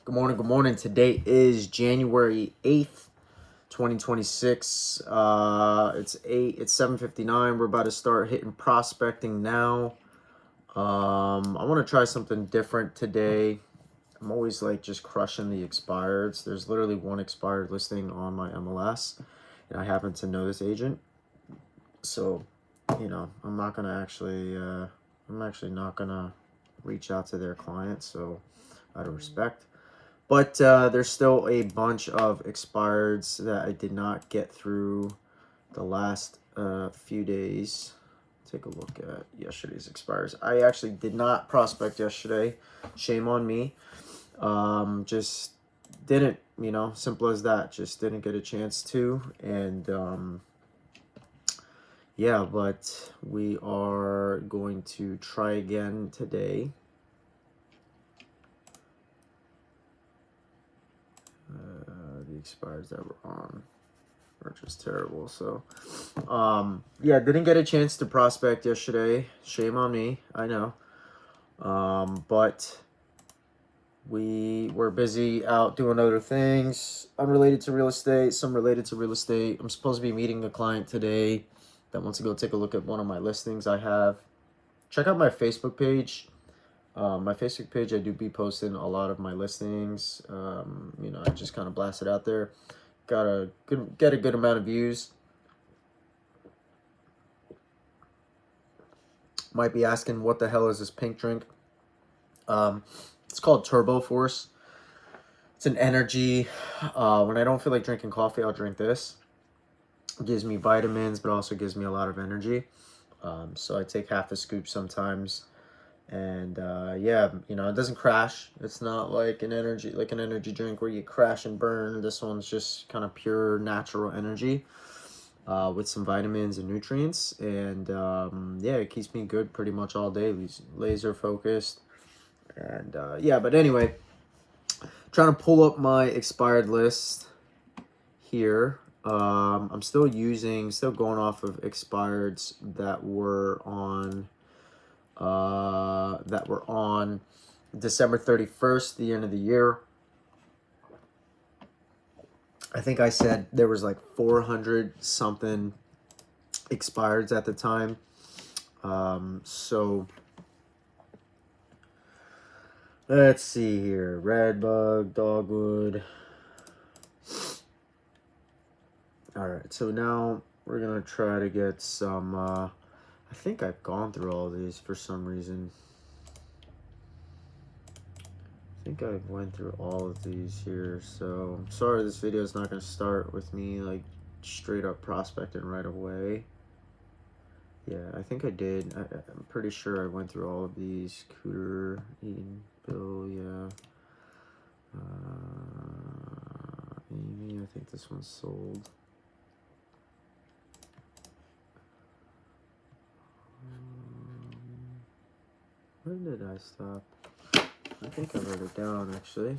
Good morning. Good morning. Today is January 8th, 2026. It's 7:59. We're about to start hitting prospecting now. I want to try something different today. I'm always like just crushing the expireds. There's literally one expired listing on my MLS, and I happen to know this agent. So, I'm not gonna actually I'm actually not gonna reach out to their clients, so out of respect. But there's still a bunch of expireds that I did not get through the last few days. Take a look at yesterday's expires. I actually did not prospect yesterday. Shame on me. Just didn't, simple as that. Just didn't get a chance to. And yeah, but we are going to try again today. The expires that were on are just terrible. So, yeah, didn't get a chance to prospect yesterday. Shame on me, I know. But we were busy out doing other things unrelated to real estate, some related to real estate. I'm supposed to be meeting a client today that wants to go take a look at one of my listings I have. Check out my Facebook page. My Facebook page, I do be posting a lot of my listings. I just kind of blast it out there. Get a good amount of views. Might be asking, what the hell is this pink drink? It's called Turbo Force. It's an energy. When I don't feel like drinking coffee, I'll drink this. It gives me vitamins, but also gives me a lot of energy. So I take half a scoop sometimes. And yeah, it doesn't crash. It's not like an energy drink where you crash and burn. This one's just kind of pure natural energy with some vitamins and nutrients. And yeah, it keeps me good pretty much all day. Laser focused. And yeah, but anyway, trying to pull up my expired list here. I'm still going off of expireds that were on December 31st, the end of the year. I think I said there was like 400 something expireds at the time. So let's see here. Redbug, Dogwood. All right, so now we're gonna try to get some. I think I've gone through all these for some reason. I think I went through all of these here, so I'm sorry this video is not going to start with me like straight up prospecting right away. Yeah, I think I did. I'm pretty sure I went through all of these. Cooter, Eaton, Bill, yeah. Amy, I think this one's sold. Where did I stop? I think I wrote it down actually.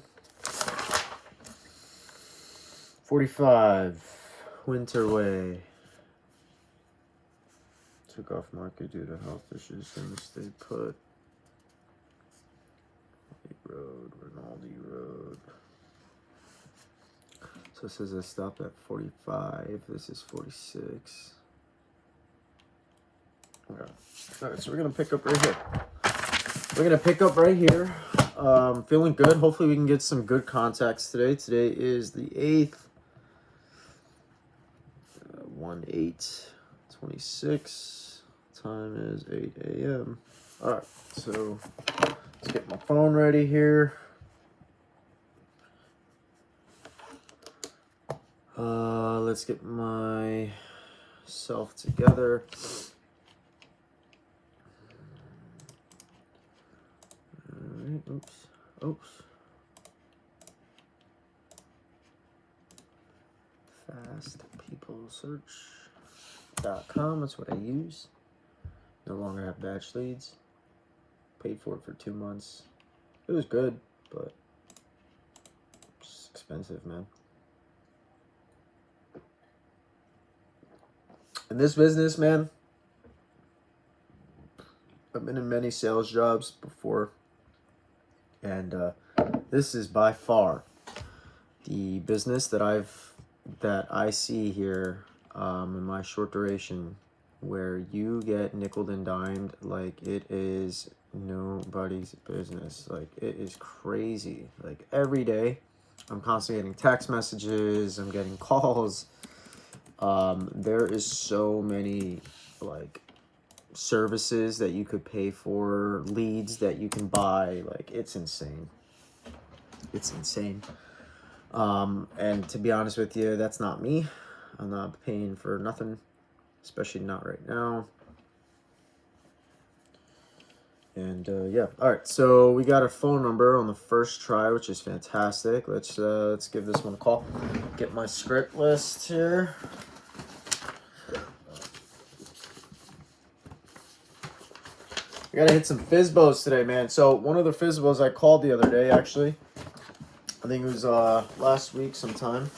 45, Winterway. Took off market due to health issues and stayed put. Rinaldi Road. So it says I stopped at 45. This is 46. Okay. Alright, so we're gonna pick up right here. Feeling good. Hopefully we can get some good contacts today. Today is the 8th. 1/8/26. Time is 8 a.m. Alright, so let's get my phone ready here. Let's get myself together. Alright, oops. FastPeopleSearch.com, that's what I use. No longer have batch leads. Paid for it for 2 months. It was good, but it's expensive, man. In this business, man, I've been in many sales jobs before, and This is by far the business that I see here in my short duration, where you get nickeled and dimed like it is nobody's business. Like, it is crazy. Like, every day I'm constantly getting text messages, I'm getting calls. There is so many like services that you could pay for, leads that you can buy. Like, it's insane. It's insane. And to be honest with you, that's not me. I'm not paying for nothing, especially not right now. And yeah, all right. So we got a phone number on the first try, which is fantastic. Let's give this one a call. Get my script list here. We gotta hit some Fizbos today, man. So one of the Fizbos I called the other day, actually, I think it was last week sometime.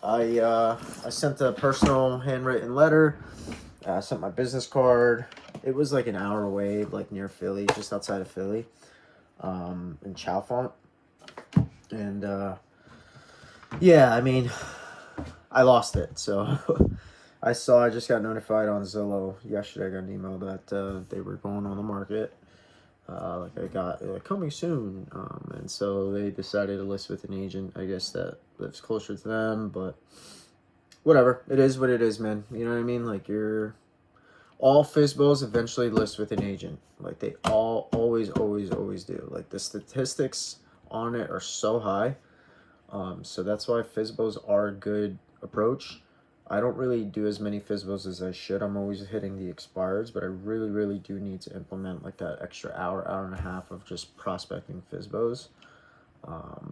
I sent a personal handwritten letter. I sent my business card. It was like an hour away, like near Philly, just outside of Philly, in Chalfont. And yeah, I mean, I lost it. So I just got notified on Zillow yesterday. I got an email that they were going on the market. Like, I got coming soon. And so they decided to list with an agent, I guess, that lives closer to them. But whatever, it is what it is, man. You know what I mean? Like, all Fizbos eventually list with an agent. Like, they all always do. Like, the statistics on it are so high. So that's why Fizbos are a good approach. I don't really do as many Fizbos as I should. I'm always hitting the expireds, but I really do need to implement like that extra hour and a half of just prospecting Fizbos,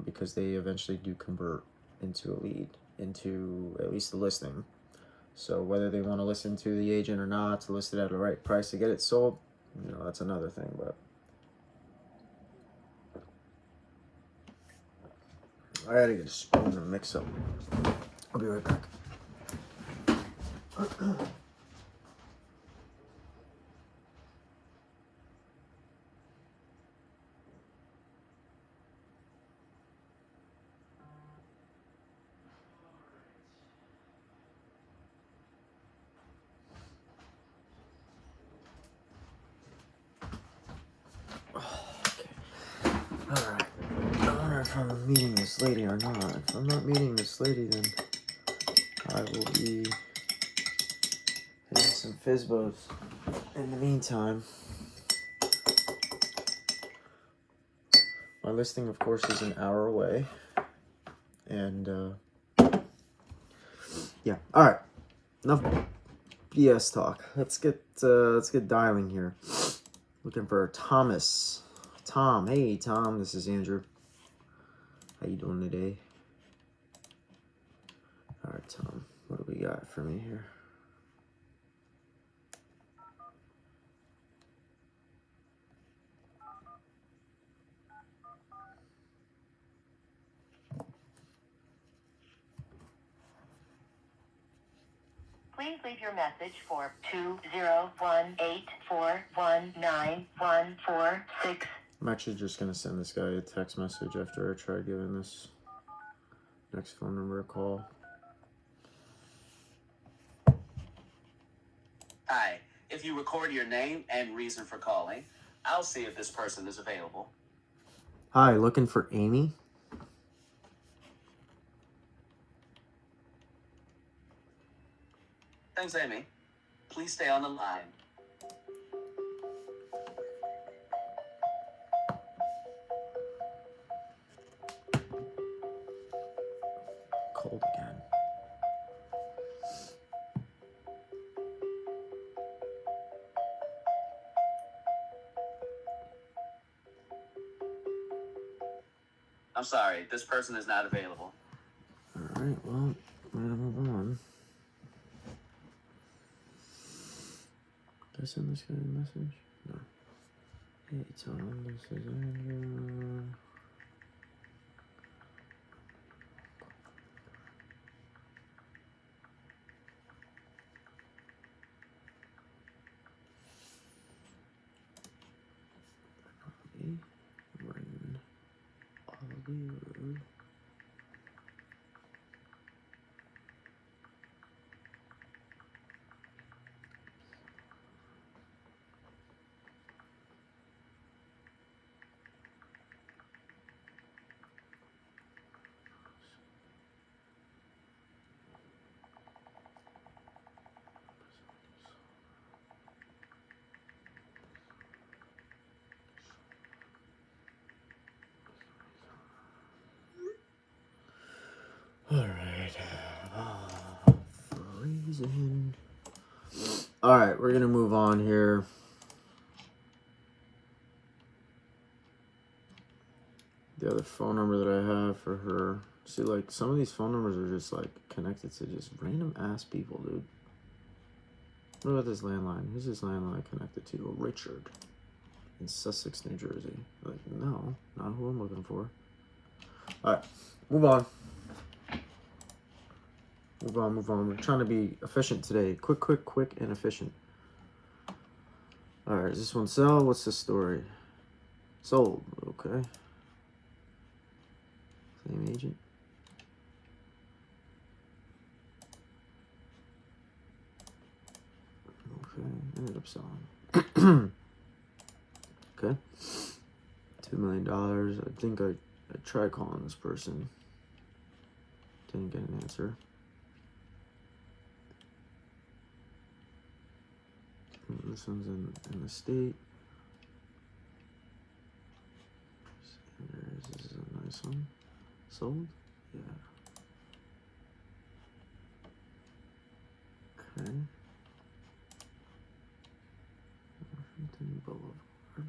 because they eventually do convert into a lead, into at least the listing. So whether they want to listen to the agent or not, to list it at the right price to get it sold, that's another thing. But I gotta get a spoon and mix up. I'll be right back. Alright. I wonder if I'm meeting this lady or not. If I'm not meeting this lady, then I will be hitting some Fizbos. In the meantime, my listing, of course, is an hour away. And, yeah. Alright. Enough BS talk. Let's get dialing here. Looking for Thomas. Tom. Hey, Tom. This is Andrew. How you doing today? All right, Tom. What do we got for me here? Please leave your message for 201-841-9146. I'm actually just going to send this guy a text message after I try giving this next phone number a call. Hi. If you record your name and reason for calling, I'll see if this person is available. Hi, looking for Amy? Thanks, Amy. Please stay on the line. Cold again. I'm sorry, this person is not available. Alright, well, we're going to move on. Did I send this guy a message? No. Hey, Tom, this is Andrew. Rain Alright. Freezing. Alright, we're gonna move on here. The other phone number that I have for her. See, like, some of these phone numbers are just, like, connected to just random ass people, dude. What about this landline? Who's this landline connected to? Richard. In Sussex, New Jersey. Like, no, not who I'm looking for. Alright, move on. Move on. We're trying to be efficient today. Quick, and efficient. Alright, is this one sell? What's the story? Sold. Okay. Same agent. Okay, ended up selling. Okay. $2 million. I think I tried calling this person. Didn't get an answer. This one's in the state. This is a nice one. Sold? Yeah. Okay. Washington Boulevard.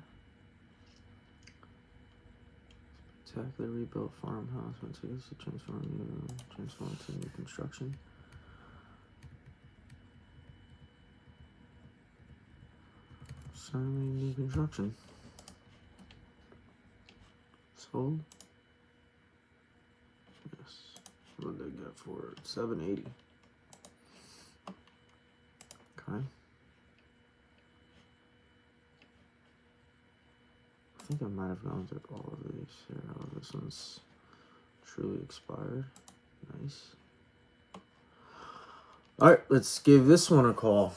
Spectacular rebuilt farmhouse. Once again, transform to new construction. Signing new construction. Sold. Yes. What did they get for it? $780. Okay. I think I might have gone through all of these. Here, oh, this one's truly expired. Nice. Alright, let's give this one a call.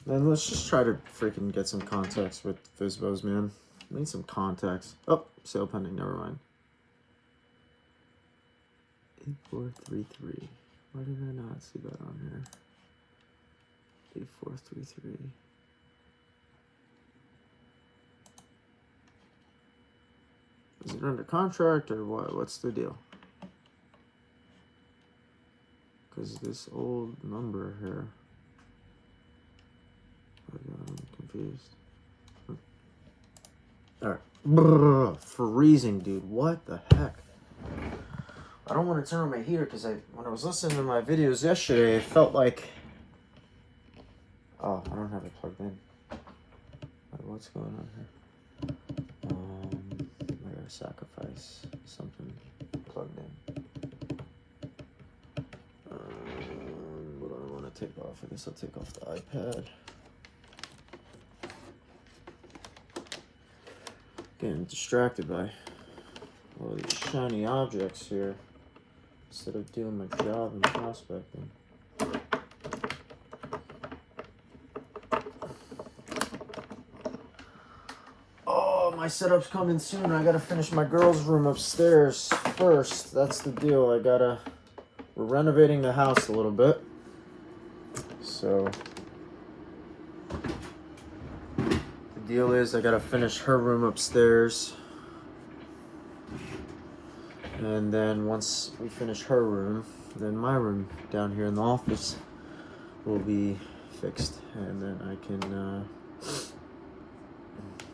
Then let's just try to freaking get some context with Fizbos, man. I need some context. Oh, sale pending, never mind. 8433. Why did I not see that on here? 8433. Is it under contract or what? What's the deal? Because this old number here. I'm confused. Alright. Freezing, dude. What the heck? I don't want to turn on my heater because when I was listening to my videos yesterday, it felt like... Oh, I don't have it plugged in. What's going on here? I gotta sacrifice something plugged in. What do I want to take off? I guess I'll take off the iPad. Getting distracted by all these shiny objects here instead of doing my job in prospecting. Oh, my setup's coming soon. I gotta finish my girls' room upstairs first. That's the deal. We're renovating the house a little bit. So deal is I gotta finish her room upstairs, and then once we finish her room, then my room down here in the office will be fixed, and then I can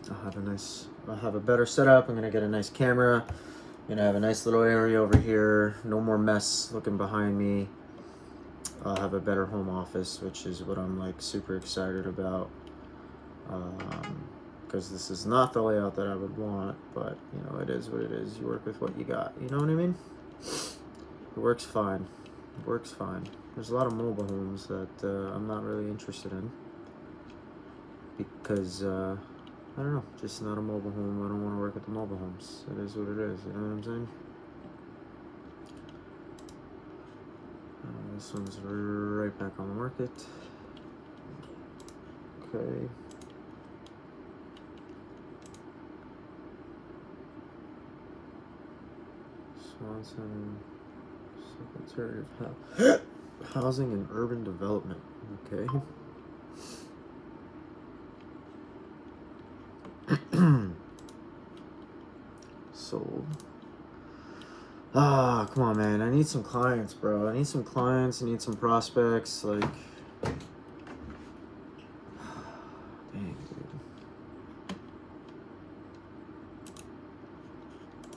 I'll have a better setup. I'm gonna get a nice camera. I'm gonna have a nice little area over here, no more mess looking behind me. I'll have a better home office, which is what I'm like super excited about. Because this is not the layout that I would want, but you know, it is what it is. You work with what you got, you know what I mean? It works fine. It works fine. There's a lot of mobile homes that I'm not really interested in because I don't know, just not a mobile home. I don't want to work at the mobile homes. It is what it is, you know what I'm saying? This one's right back on the market. Okay. Swanson, Secretary of Housing and Urban Development. Okay. Sold. Ah, come on, man. I need some clients, bro. I need some clients. I need some prospects. Like, dang, dude.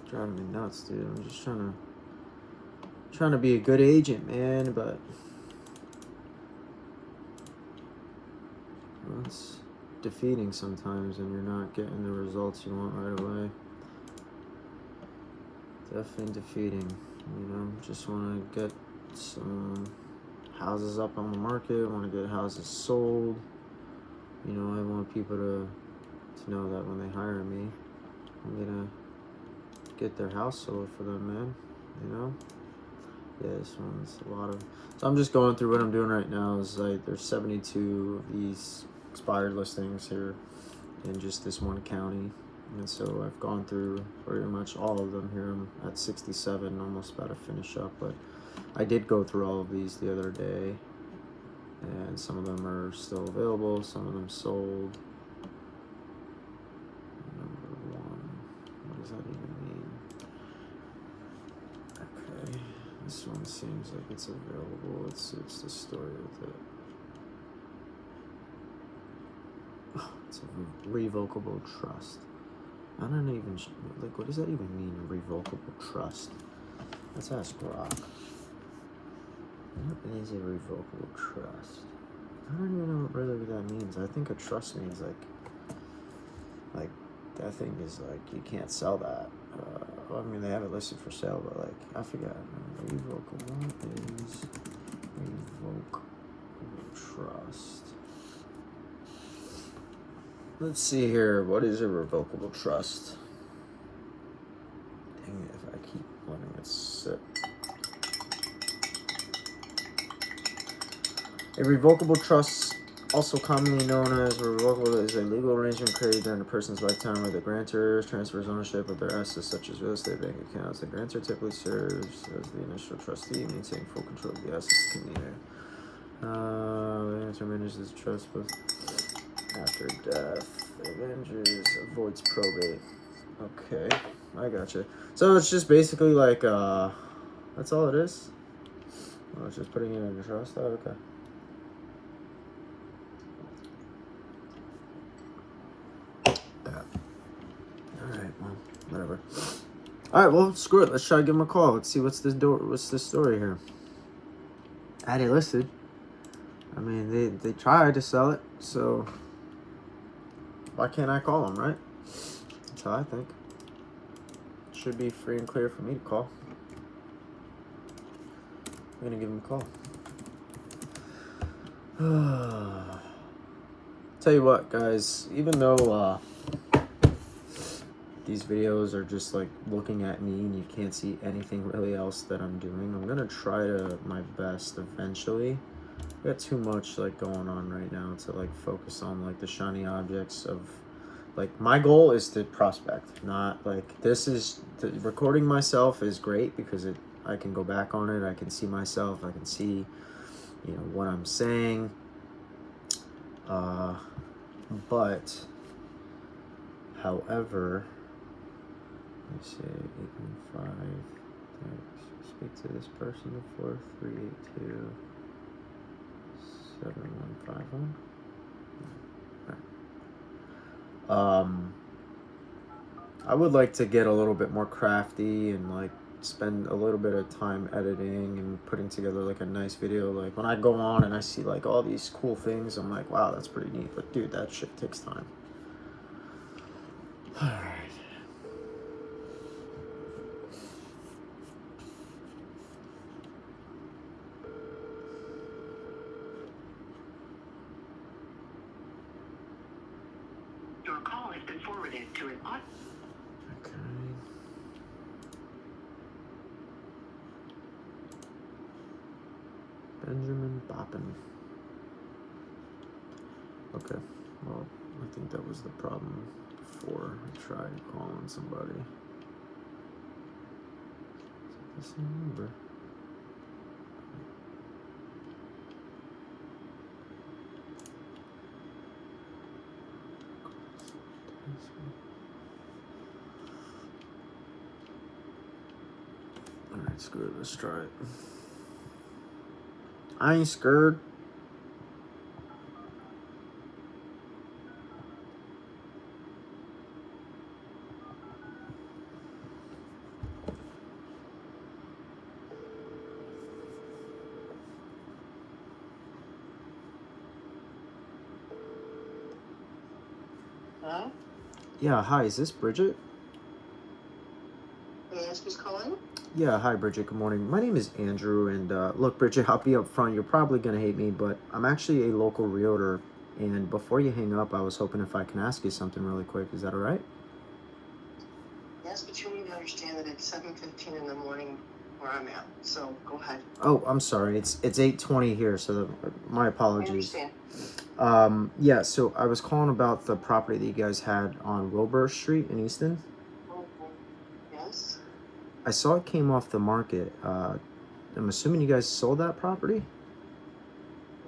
Driving me nuts, dude. I'm just trying to be a good agent, man, but well, it's defeating sometimes when you're not getting the results you want right away. Definitely defeating, you know. Just want to get some houses up on the market. Want to get houses sold. You know, I want people to know that when they hire me, I'm gonna get their house sold for them, man. You know. Yeah, this one's a lot of. So I'm just going through what I'm doing right now. Is like there's 72 of these expired listings here in just this one county. And so I've gone through pretty much all of them here. I'm at 67, almost about to finish up. But I did go through all of these the other day. And some of them are still available. Some of them sold. Number one. What does that even mean? Okay. This one seems like it's available. It suits the story with it. Oh, it's a revocable trust. I don't even, like, what does that even mean, a revocable trust? Let's ask Rock. What is a revocable trust? I don't even know really what that means. I think a trust means, like that thing is, like, you can't sell that. Well, I mean, they have it listed for sale, but, like, I forgot. Revocable is revocable trust. Let's see here. What is a revocable trust? Dang it, if I keep letting it sit. A revocable trust, also commonly known as revocable, is a legal arrangement created during a person's lifetime where the grantor transfers ownership of their assets such as real estate, bank accounts. The grantor typically serves as the initial trustee, maintaining full control of the assets accumulated. The grantor manages the trust both after death. Avengers avoids probate. Okay, I gotcha. So it's just basically like, that's all it is? Oh, it's just putting it in a trust? Oh, okay. Alright, well, whatever. Alright, well, screw it. Let's try to give him a call. Let's see what's the story here. I had it listed. I mean, they tried to sell it, so why can't I call them, right? That's how I think. Should be free and clear for me to call. I'm gonna give him a call. Tell you what, guys, even though these videos are just like looking at me and you can't see anything really else that I'm doing, I'm gonna try to my best eventually. I got too much like going on right now to like focus on like the shiny objects of, like, my goal is to prospect, not like, this is recording myself is great because I can go back on it, I can see myself, I can see, you know, what I'm saying, but however, let me say 815, speak to this person before 382 7151. I would like to get a little bit more crafty and like spend a little bit of time editing and putting together like a nice video. Like when I go on and I see like all these cool things, I'm like, wow, that's pretty neat. But dude, that shit takes time. All right. Your call has been forwarded to an auto. Okay. Benjamin Boppin. Okay. Well, I think that was the problem before I tried calling somebody. Is it the same number? Alright, screw it. Let's try it. I ain't scared. Hello? Yeah, hi. Is this Bridget? May I ask who's calling? Yeah, hi, Bridget. Good morning. My name is Andrew, and look, Bridget, I'll be up front. You're probably going to hate me, but I'm actually a local realtor. And before you hang up, I was hoping if I can ask you something really quick. Is that all right? Yes, but you need to understand that it's 7:15 in the morning where I'm at. So go ahead. Oh, I'm sorry. It's 8:20 here, so my I apologies. understand. Yeah, so I was calling about the property that you guys had on Wilbur Street in Easton. Okay. Yes? I saw it came off the market. I'm assuming you guys sold that property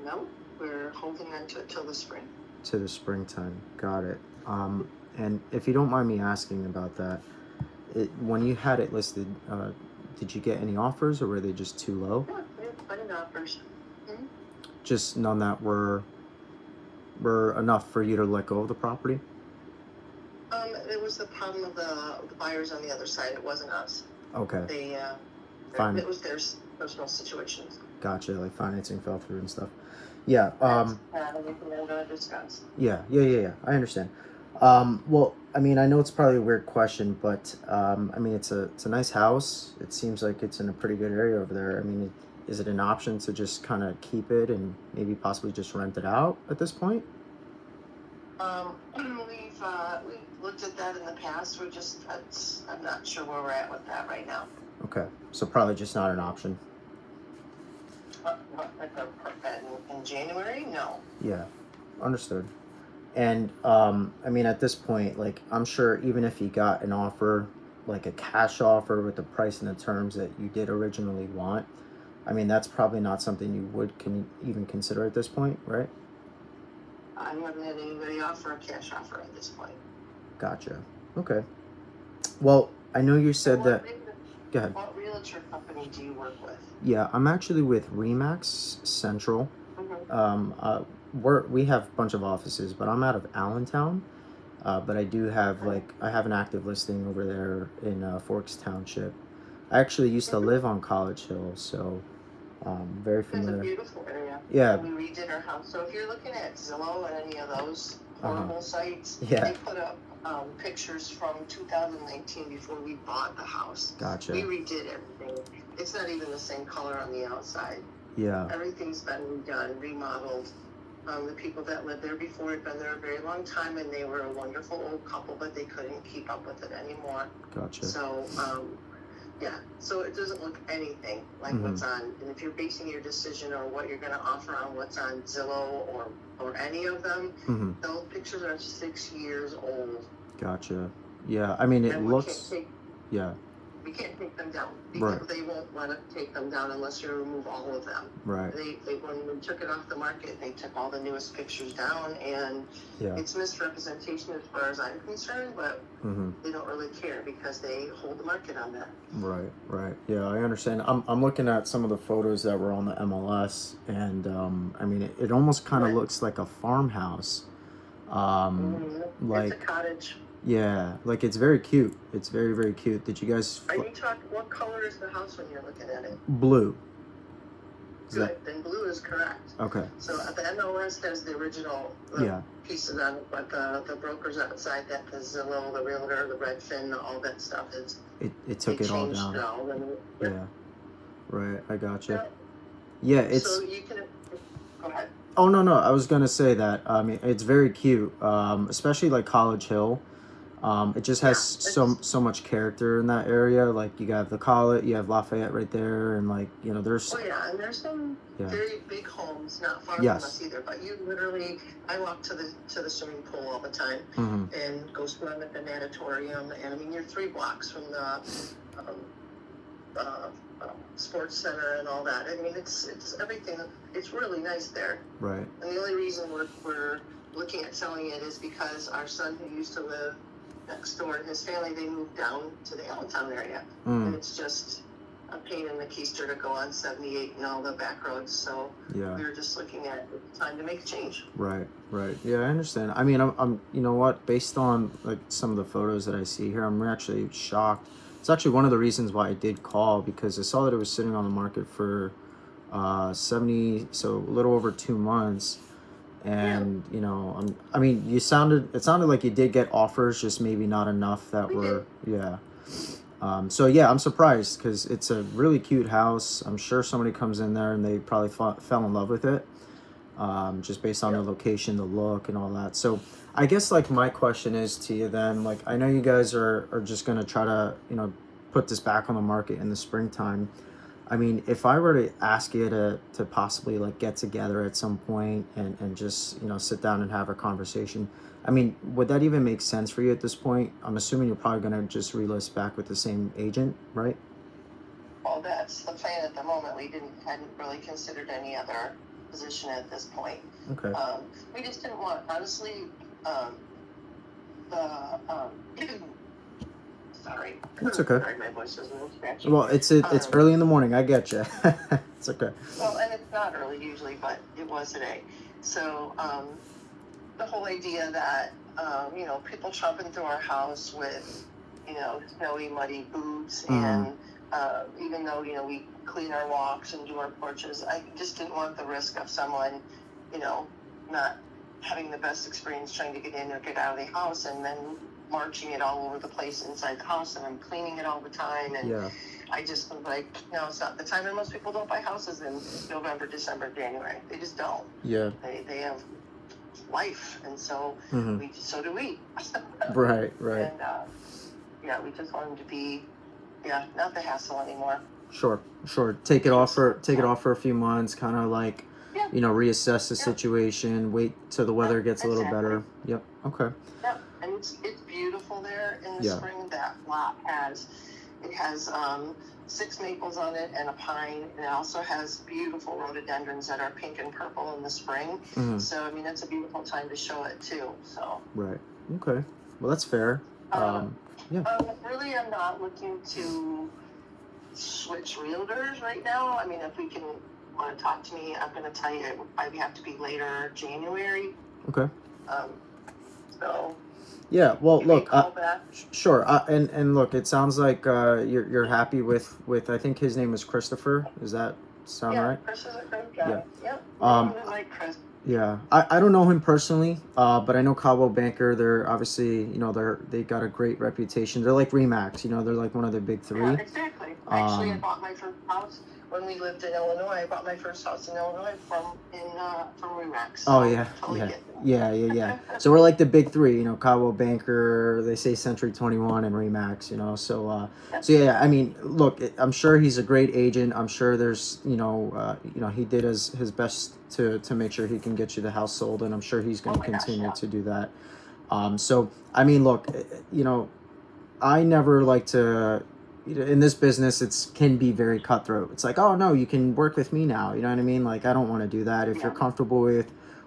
No? We're holding on to it till the spring. to the springtime. Got it. And if you don't mind me asking about that, when you had it listed, did you get any offers or were they just too low? Yeah, we have plenty of offers. Hmm? Just none that were enough for you to let go of the property? It was the problem of the buyers on the other side. It wasn't us. Okay, They, fine. it was their personal situations. Gotcha. Like financing fell through and stuff. Yeah. That's not anything I'm going to discuss. Yeah. I understand. Well, I mean, I know it's probably a weird question, but I mean, it's a nice house. It seems like it's in a pretty good area over there. I mean, is it an option to just kind of keep it and maybe possibly just rent it out at this point? We've looked at that in the past. I'm not sure where we're at with that right now. Okay, so probably just not an option. In January? No. Yeah, understood. And I mean, at this point, like, I'm sure even if you got an offer, like a cash offer with the price and the terms that you did originally want, I mean, that's probably not something you would even consider at this point, right? I haven't had anybody offer a cash offer at this point. Gotcha. Okay. Well, I know you said that. Go ahead. What realtor company do you work with? Yeah, I'm actually with Remax Central. We have a bunch of offices, but I'm out of Allentown. But I do have I have an active listing over there in Forks Township. I actually used to live on College Hill, so very It's a familiar. beautiful area. Yeah. We redid our house. So if you're looking at Zillow and any of those horrible sites, Yeah. they put up pictures from 2019 before we bought the house. Gotcha. We redid everything. It's not even the same color on the outside. Yeah. Everything's been redone, remodeled. The people that lived there before had been there a very long time, and they were a wonderful old couple, but they couldn't keep up with it anymore. Gotcha. So, yeah, so it doesn't look anything like what's on. And if you're basing your decision or what you're going to offer on what's on Zillow or any of them, those pictures are 6 years old. Gotcha. Yeah, I mean, it And looks. Yeah. we can't take them down because Right. they won't let us take them down unless you remove all of them. Right. They when we took it off the market, they took all the newest pictures down, and Yeah. it's misrepresentation as far as I'm concerned, but they don't really care because they hold the market on that. Right. Yeah, I understand. I'm looking at some of the photos that were on the MLS, and I mean, it almost kind of Right. looks like a farmhouse. Like, It's a cottage. yeah, like it's very cute. It's very, very cute. Did you guys Are you talking? What color is the house when you're looking at it? blue? Is Good. that Then blue is correct. okay? So the MLS has the original Yeah. pieces on it, but the brokers outside that, the Zillow, the Realtor, the Redfin, all that stuff is. It took they it all changed down. it all, and- Yeah. Right. I gotcha. Yeah. Yeah. It's. So you can go ahead. Oh no. I was gonna say that. I mean, it's very cute. Especially like College Hill. It just has Yeah, so much character in that area. Like you have the College, you have Lafayette right there, and like there's oh yeah, and there's some yeah, very big homes not far from yes, us either. But you literally, I walk to the swimming pool all the time mm-hmm. and go swim at the natatorium. And I mean, you're 3 blocks from the um, uh, sports center and all that. I mean, it's everything. It's really nice there. Right. And the only reason we're looking at selling it is because our son, who used to live next door, and his family, they moved down to the Allentown area, and it's just a pain in the keister to go on 78 and all the back roads. So Yeah. we were just looking at time to make a change. Right. Right. Yeah, I understand. I mean, I'm you know what? Based on like some of the photos that I see here, I'm actually shocked. It's actually one of the reasons why I did call, because I saw that it was sitting on the market for 70, so a little over 2 months. And I mean, it sounded like you did get offers, just maybe not enough that We were, yeah. So yeah, I'm surprised because it's a really cute house. I'm sure somebody comes in there and they probably fell in love with it, just based on the location, the look, and all that. So I guess like my question is to you then, like I know you guys are just gonna try to put this back on the market in the springtime. I mean, if I were to ask you to possibly like get together at some point and just, sit down and have a conversation, I mean, would that even make sense for you at this point? I'm assuming you're probably going to just relist back with the same agent, right? Well, that's the plan at the moment. We hadn't really considered any other position at this point. Okay. We just didn't want, honestly, sorry. It's okay. Sorry, my voice is a little scratchy. Well, it's early in the morning. I get you. It's okay. Well, and it's not early usually, but it was today. So the whole idea that people chomping through our house with snowy, muddy boots, and even though we clean our walks and do our porches, I just didn't want the risk of someone not having the best experience trying to get in or get out of the house, and then marching it all over the place inside the house, and I'm cleaning it all the time, and Yeah. I just was like, no, it's not the time. And most people don't buy houses in November, December, January. They just don't. Yeah. They have life, and so so do we. Right. And we just want them to be not the hassle anymore. Sure. Take it off for a few months, kind of like reassess the situation, wait till the weather gets a little better. Yep. Okay. Yep. And it's beautiful there in the spring. That lot has 6 maples on it and a pine, and it also has beautiful rhododendrons that are pink and purple in the spring. So I mean, it's a beautiful time to show it too. So right. Okay. Well, that's fair. Really, I'm not looking to switch realtors right now. I mean, if we can want to talk to me, I'm going to tell you it would probably have to be later January. Okay. So. Yeah. Well, look. Back. Sure. And look, it sounds like you're happy with I think his name is Christopher. Does that sound right? Yeah, Chris is a great guy. Yeah. Yep. I like Chris. Yeah, I don't know him personally, but I know Coldwell Banker. They're obviously, they got a great reputation. They're like Remax, they're like one of the big 3. Yeah, exactly. Actually, I bought my first house when we lived in Illinois. I bought my first house in Illinois from Remax. So Oh yeah, totally yeah. So we're like the big 3, Coldwell Banker. They say Century 21 and Remax, So yeah. I mean, look, I'm sure he's a great agent. I'm sure there's, he did his best to make sure he can get you the house sold, and I'm sure he's going to continue to do that. So I mean, look, I never like to. In this business, can be very cutthroat. It's like, oh no, you can work with me now. You know what I mean? Like, I don't want to do that. If you're comfortable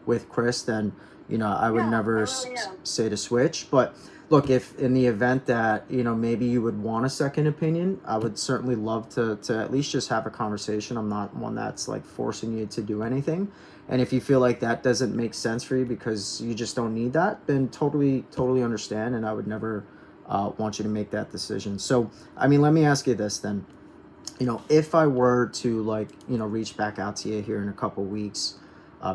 with Chris, then I would never say to switch. But look, if in the event that maybe you would want a second opinion, I would certainly love to at least just have a conversation. I'm not one that's like forcing you to do anything. And if you feel like that doesn't make sense for you because you just don't need that, then totally understand. And I would never want you to make that decision. So, I mean, let me ask you this then. If I were to reach back out to you here in a couple weeks,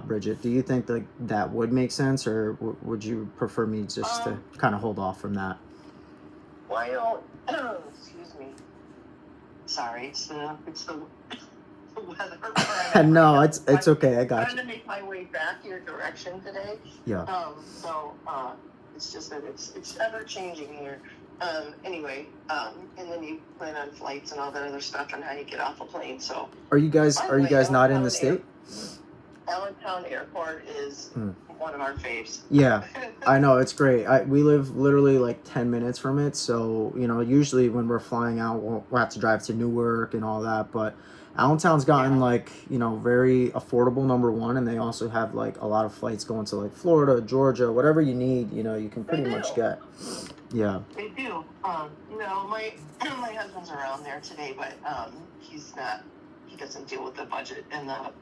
Bridget, do you think that would make sense, or would you prefer me just to kind of hold off from that? Why don't? Excuse me. Sorry, it's the weather. No, it's okay. I got I'm you. trying to make my way back your direction today. Yeah. So It's just that it's ever changing here. Anyway, and then you plan on flights and all that other stuff and how you get off a plane. So Are you guys By the way, not in Allentown the state? Allentown Airport is one of our faves. Yeah, I know, it's great. We live literally like 10 minutes from it, so you know, usually when we're flying out, we'll have to drive to Newark and all that. But Allentown's gotten Yeah. like, you know, very affordable, number one, and they also have like a lot of flights going to like Florida, Georgia, whatever you need. You know, you can pretty much do. get. Yeah. They do. No, my my husband's around there today, but he's not. He doesn't deal with the budget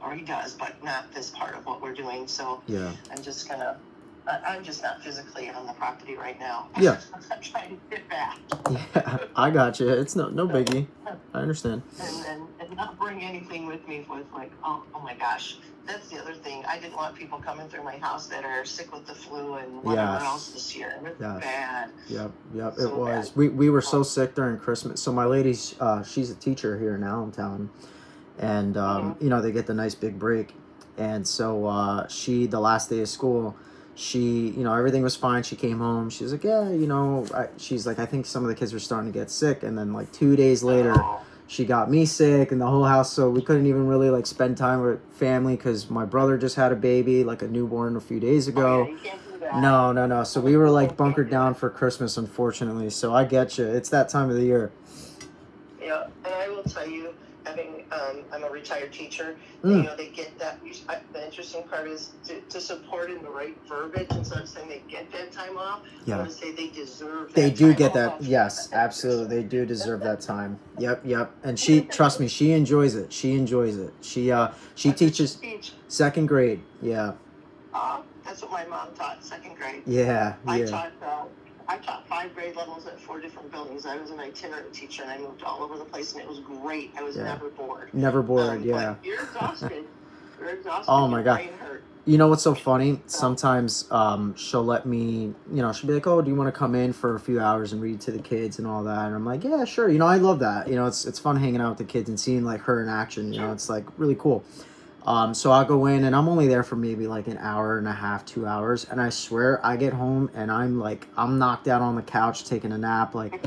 or he does, but not this part of what we're doing. So Yeah. I'm just not physically on the property right now. Yeah. I'm trying to get back. Yeah, I got you. It's no biggie. I understand. And not bring anything with me with like, oh my gosh. That's the other thing. I didn't want people coming through my house that are sick with the flu and whatever Yes. else this year. It's Yes. bad. Yep, it So was. bad. We were so sick during Christmas. So my lady's she's a teacher here in Allentown, and you know, they get the nice big break, and so she, the last day of school, she, you know, everything was fine. She came home. She was like, yeah, you know, she's like, I think some of the kids were starting to get sick, and then like 2 days later, Oh. she got me sick and the whole house. So we couldn't even really like spend time with family because my brother just had a baby, like a newborn, a few days ago. Oh, yeah, you can't do that. No. So we were like bunkered down for Christmas, unfortunately. So I get you. It's that time of the year. Yeah, and I will tell you, having I'm a retired teacher. Mm. You know, they get that. The interesting part is to support in the right verbiage instead of saying they get that time off. Yeah. I'm going to say they deserve. They that do time get off. that. Yes, absolutely. They do deserve that time. Yep. And she, trust me, she enjoys it. She teaches Teach. 2nd grade. Yeah. That's what my mom taught, 2nd grade. Yeah. I taught 5 grade levels at 4 different buildings. I was an itinerant teacher, and I moved all over the place, and it was great. I was Yeah. never bored. Never bored. Yeah. But you're exhausted. Oh, my Your God. brain hurt. You know what's so funny? Sometimes she'll let me, you know, she'll be like, oh, do you want to come in for a few hours and read to the kids and all that? And I'm like, yeah, sure. You know, I love that. You know, it's fun hanging out with the kids and seeing like her in action. You know, it's like really cool. So I'll go in and I'm only there for maybe like an hour and a half, 2 hours. And I swear I get home and I'm knocked out on the couch taking a nap. Like,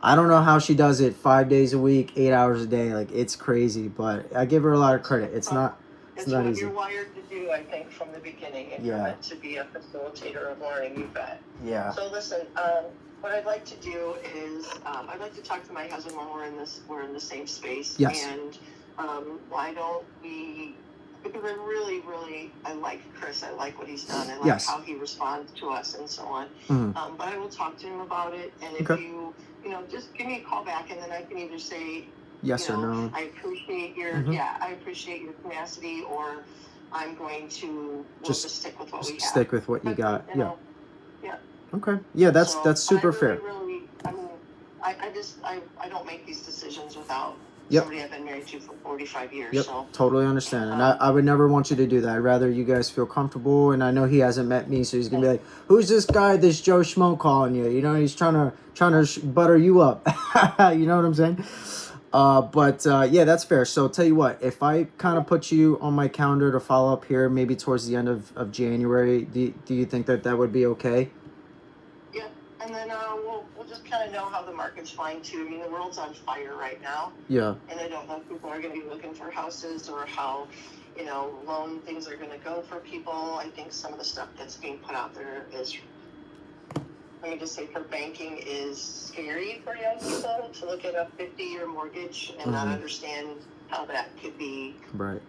I don't know how she does it 5 days a week, 8 hours a day. Like, it's crazy, but I give her a lot of credit. It's not what easy. you're wired to do, I think, from the beginning. And you're meant to be a facilitator of learning, you bet. Yeah. So listen, what I'd like to do is I'd like to talk to my husband when we're in the same space. Yes. And why don't we? Because I like Chris. I like what he's done. I like Yes. how he responds to us and so on. Mhm. But I will talk to him about it. And if Okay. you know, just give me a call back, and then I can either say, Yes or no. I appreciate your I appreciate your tenacity, or I'm going to we'll just stick with what we have. Stick with what you got. You Yeah. know, yeah. Okay. Yeah, that's super but I fair. Really, I mean, I don't make these decisions without Yep. somebody I've been married to for 45 years. Yep, So totally understand. And I would never want you to do that. I'd rather you guys feel comfortable. And I know he hasn't met me, so he's gonna be like, "Who's this guy? This Joe Schmo calling you?" You know, he's trying to butter you up. You know what I'm saying? But yeah, that's fair. So tell you what, if I kind of put you on my calendar to follow up here, maybe towards the end of January, do you think that would be okay? yeah, and then we'll just kind of know how the market's flying too. I mean, the world's on fire right now. Yeah. And I don't know if people are going to be looking for houses or how, loan things are going to go for people. I think some of the stuff that's being put out there is, let me just say, for banking is scary for young people to look at a 50-year mortgage and not understand how that could be Right.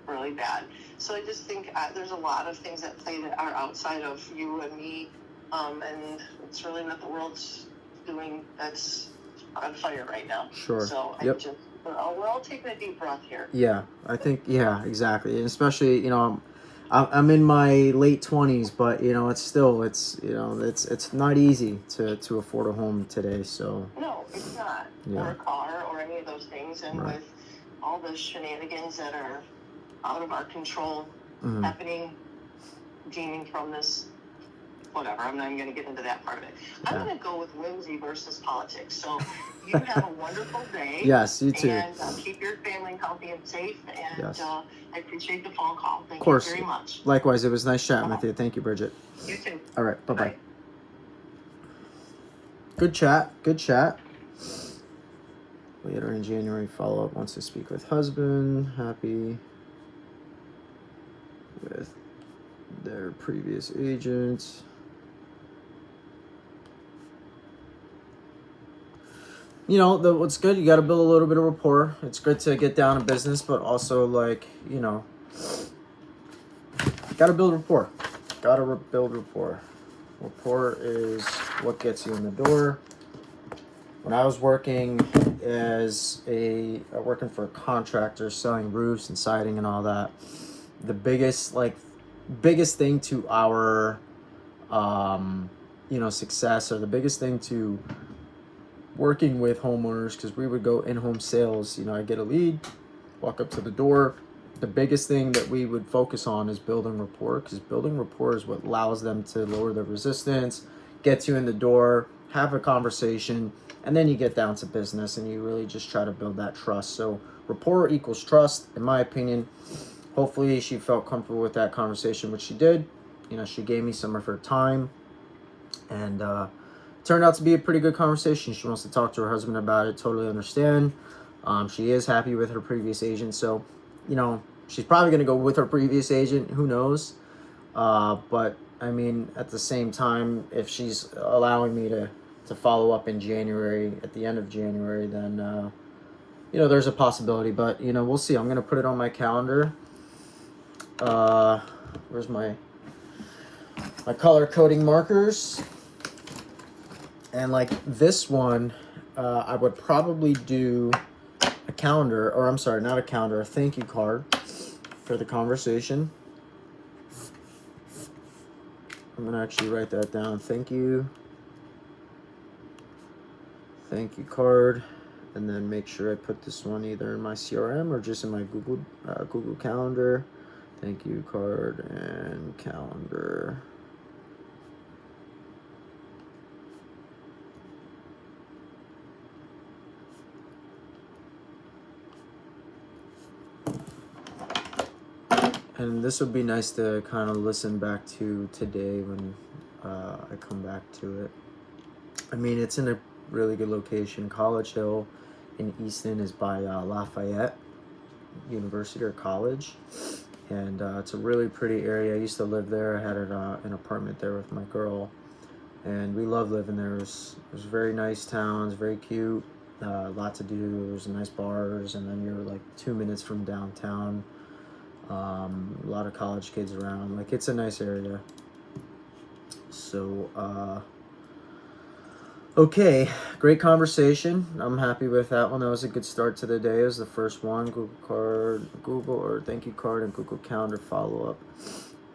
really bad. So I just think there's a lot of things at play that are outside of you and me, and it's really what the world's doing that's on fire right now. Sure. So Yep. we're all taking a deep breath here. Yeah, I think, yeah, exactly. And especially, you know, I'm in my late 20s, but you know, it's not easy to afford a home today. So No, it's not. Yeah. Or a car or any of those things. And Right. with all the shenanigans that are out of our control Mhm. happening, gaining from this, whatever, I'm not even going to get into that part of it. I'm Yeah. going to go with whimsy versus politics. So you have a wonderful day. Yes, you too. And keep your family healthy and safe. And Yes. I appreciate the phone call. Thank Of course. you very much. Likewise, it was nice chatting with you. Thank you, Bridget. You too. All right, bye-bye. Bye. Good chat. Good chat. Later in January, follow up. Wants to speak with husband. Happy with their previous agent. You know, what's good, you got to build a little bit of rapport. It's good to get down to business, but also, like, you know, got to build rapport. Got to build rapport. Rapport is what gets you in the door. When I was working working for a contractor, selling roofs and siding and all that, the biggest thing to our, success, or the biggest thing to working with homeowners, because we would go in-home sales, I get a lead, walk up to the door. The biggest thing that we would focus on is building rapport, because building rapport is what allows them to lower their resistance, get you in the door, have a conversation, and then you get down to business and you really just try to build that trust. So rapport equals trust, in my opinion. Hopefully she felt comfortable with that conversation, which she did. She gave me some of her time, and turned out to be a pretty good conversation. She wants to talk to her husband about it. Totally understand. She is happy with her previous agent. So, she's probably going to go with her previous agent. Who knows? But, I mean, at the same time, if she's allowing me to follow up in January, at the end of January, then, there's a possibility. But, we'll see. I'm going to put it on my calendar. Where's my color coding markers? And like this one, I would probably do a calendar, or I'm sorry, not a calendar, a thank you card for the conversation. I'm going to actually write that down. Thank you card. And then make sure I put this one either in my CRM or just in my Google Calendar. Thank you card and calendar. And this would be nice to kind of listen back to today when I come back to it. I mean, it's in a really good location. College Hill in Easton is by Lafayette University or College. And it's a really pretty area. I used to live there. I had an apartment there with my girl. And we loved living there. It was a very nice town. It's very cute. Lot to do. There's nice bars. And then you're like 2 minutes from downtown. A lot of college kids around. Like, it's a nice area. So, okay, great conversation. I'm happy with that one. That was a good start to the day. It was the first one. Google thank you card and Google Calendar follow-up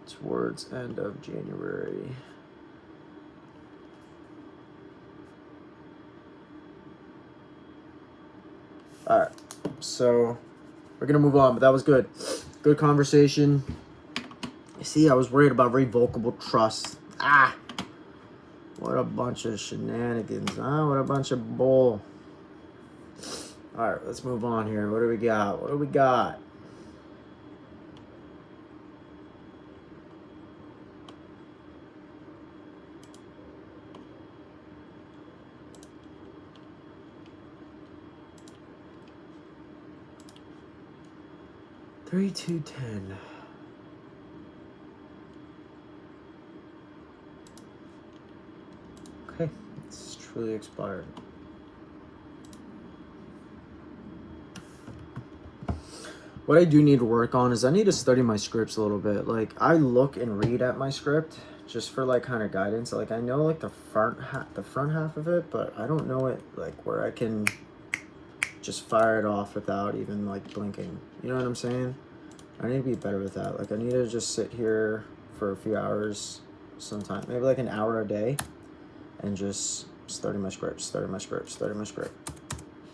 towards end of January. All right, so we're going to move on, but that was good. Good conversation. You see, I was worried about revocable trust. What a bunch of shenanigans, huh? What a bunch of bull. All right, let's move on here. What do we got? Three, 2, 10. Okay, it's truly expired. What I do need to work on is I need to study my scripts a little bit. Like, I look and read at my script just for like kind of guidance. Like, I know like the front half of it, but I don't know it like where I can just fire it off without even like blinking. You know what I'm saying? I need to be better with that. Like, I need to just sit here for a few hours sometime, maybe like an hour a day, and just study my script to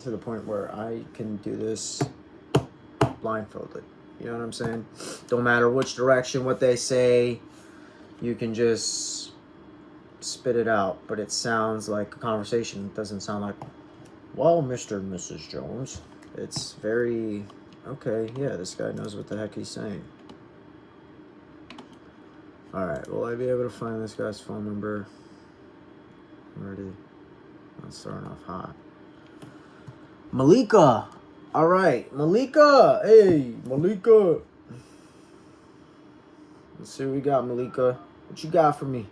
the point where I can do this blindfolded. You know what I'm saying? Don't matter which direction, what they say, you can just spit it out, but it sounds like a conversation. It doesn't sound like, well, Mr. and Mrs. Jones. It's very, okay, yeah, this guy knows what the heck he's saying. Alright, will I be able to find this guy's phone number? Already. starting off hot. Malika. All right, Malika. Hey, Malika. Let's see what we got, Malika. What you got for me?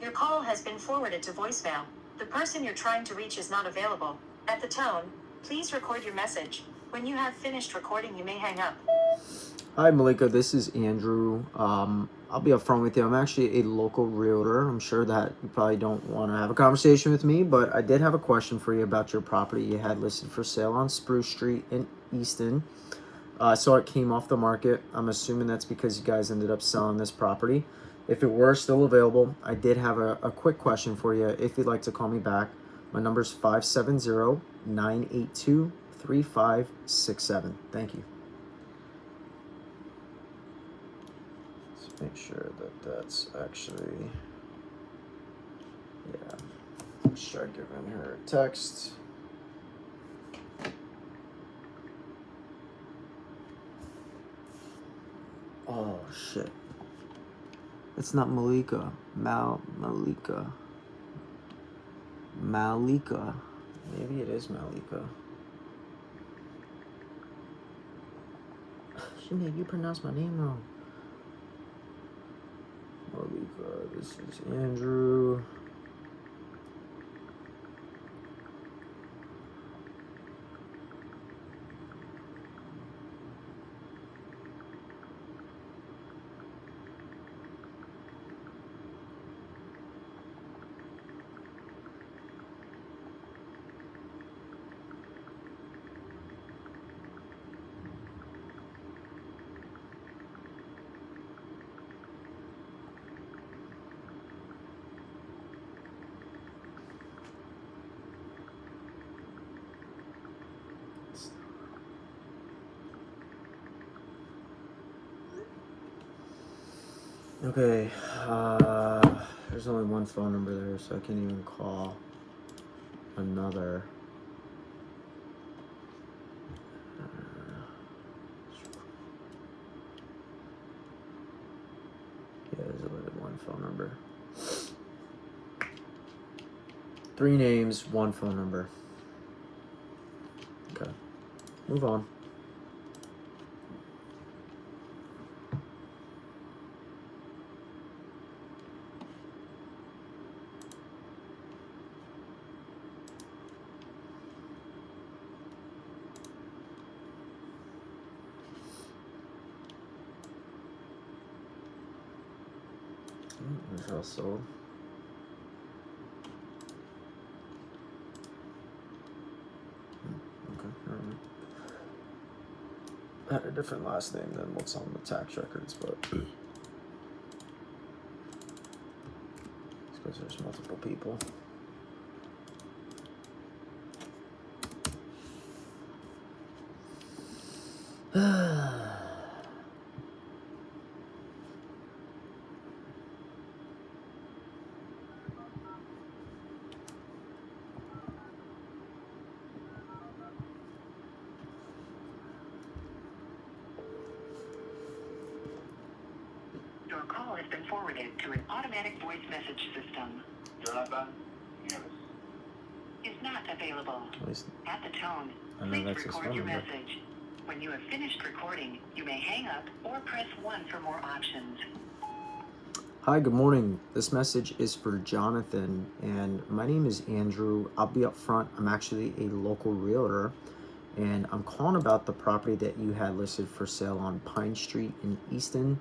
Your call has been forwarded to voicemail. The person you're trying to reach is not available. At the tone, please record your message. When you have finished recording, you may hang up. Hi, Malika. This is Andrew. I'll be upfront with you. I'm actually a local realtor. I'm sure that you probably don't want to have a conversation with me, but I did have a question for you about your property you had listed for sale on Spruce Street in Easton. I saw it came off the market. I'm assuming that's because you guys ended up selling this property. If it were still available, I did have a quick question for you. If you'd like to call me back, my number is 570-982-3567. Thank you. Let's make sure that that's actually, yeah. Let's try giving her a text. Oh, shit. It's not Malika. Malika. Malika. Maybe it is Malika. She made you pronounce my name wrong. Malika. This is Andrew. Okay, there's only one phone number there, so I can't even call another. Yeah, there's only one phone number. 3 names, 1 phone number. Okay, move on. There's also okay, alright. Had a different last name than what's on the tax records, but it's because there's multiple people. Your call has been forwarded to an automatic voice message system. Jonathan? Yes. Is not available. At least At the tone, I know please that's his record phone your number. message. When you have finished recording, you may hang up or press 1 for more options. Hi, good morning. This message is for Jonathan, and my name is Andrew. I'll be up front. I'm actually a local realtor, and I'm calling about the property that you had listed for sale on Pine Street in Easton.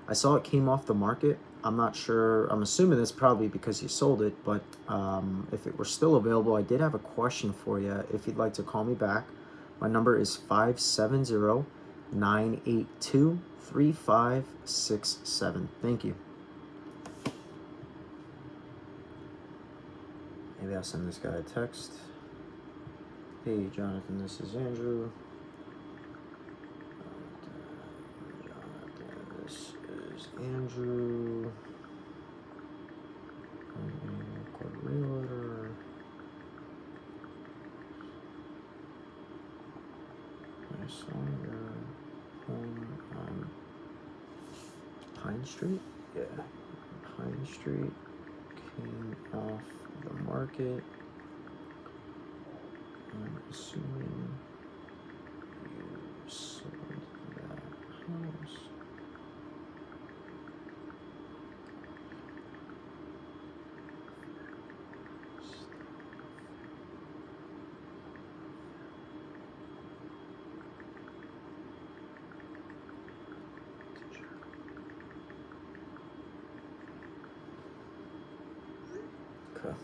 I saw it came off the market. I'm not sure. I'm assuming that's probably because you sold it, but if it were still available, I did have a question for you. If you'd like to call me back, my number is 570-982-3567. Thank you. Maybe Maybe I'll send this guy a text. Hey, Jonathan, this is Andrew. Jonathan, this is Andrew. Record realtor. I saw your home on Pine Street? Yeah. Pine Street came off the market. I'm assuming you sold that house. Okay.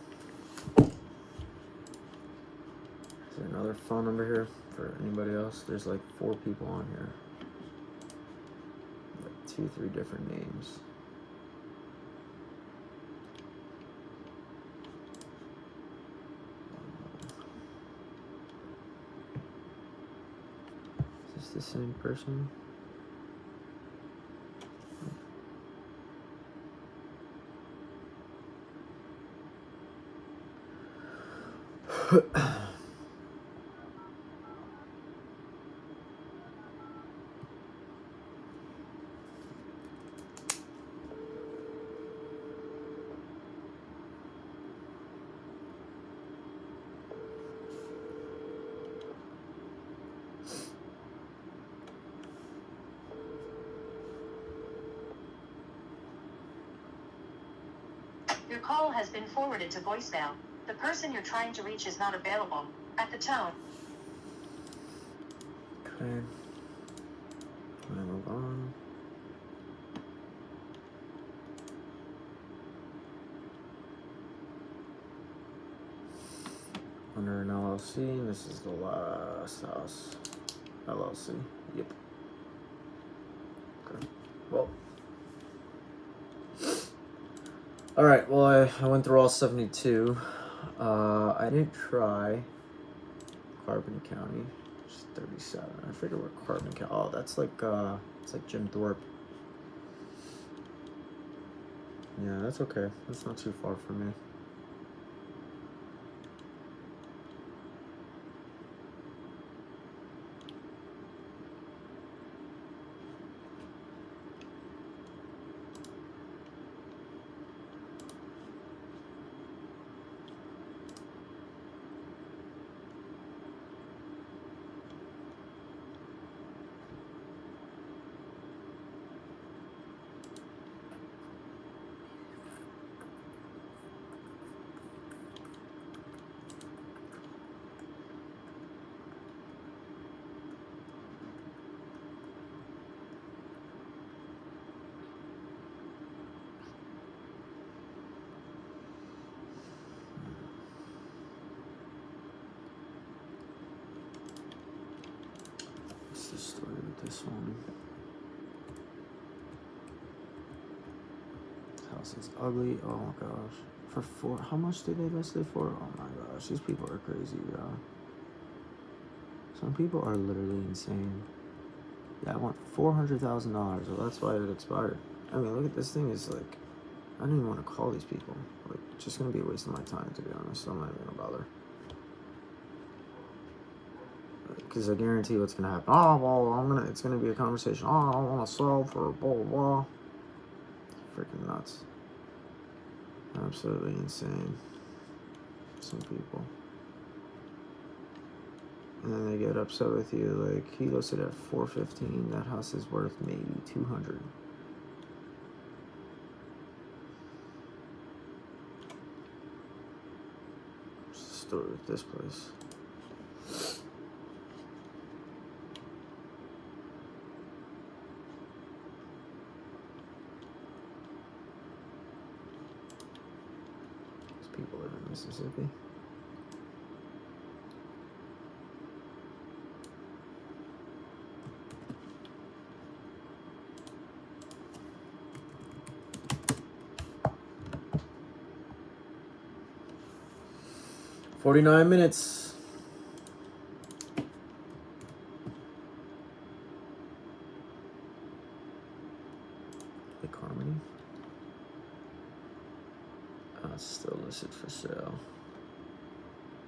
Is there another phone number here for anybody else? There's like 4 people on here. Like 2, 3 different names. Is this the same person? Your call has been forwarded to voicemail. The person you're trying to reach is not available. At the tone. Okay. Can I move on? Under an LLC, and this is the last house. LLC. Yep. Okay. Well. Alright, well, I went through all 72. I didn't try Carbon County. Just 37. I figure what Carbon County. Oh, that's like, it's like Jim Thorpe. Yeah, that's okay. That's not too far from me. What's the story with this one? This house is ugly. Oh my gosh. For 4, how much did they list it for? Oh my gosh, these people are crazy, y'all. Some people are literally insane. Yeah, I want $400,000. Well, that's why it expired. I mean, look at this thing. Is like, I don't even want to call these people. Like, it's just gonna be a waste of my time, to be honest. I'm not even gonna bother. Because I guarantee what's gonna happen. Oh well, it's gonna be a conversation. Oh, I want to solve for blah blah blah. Freaking nuts. Absolutely insane. Some people. And then they get upset with you, like, he listed at $415. That house is worth maybe $200. What's the story with this place? These people live in Mississippi. 49 minutes. Lake Harmony. It's still listed for sale.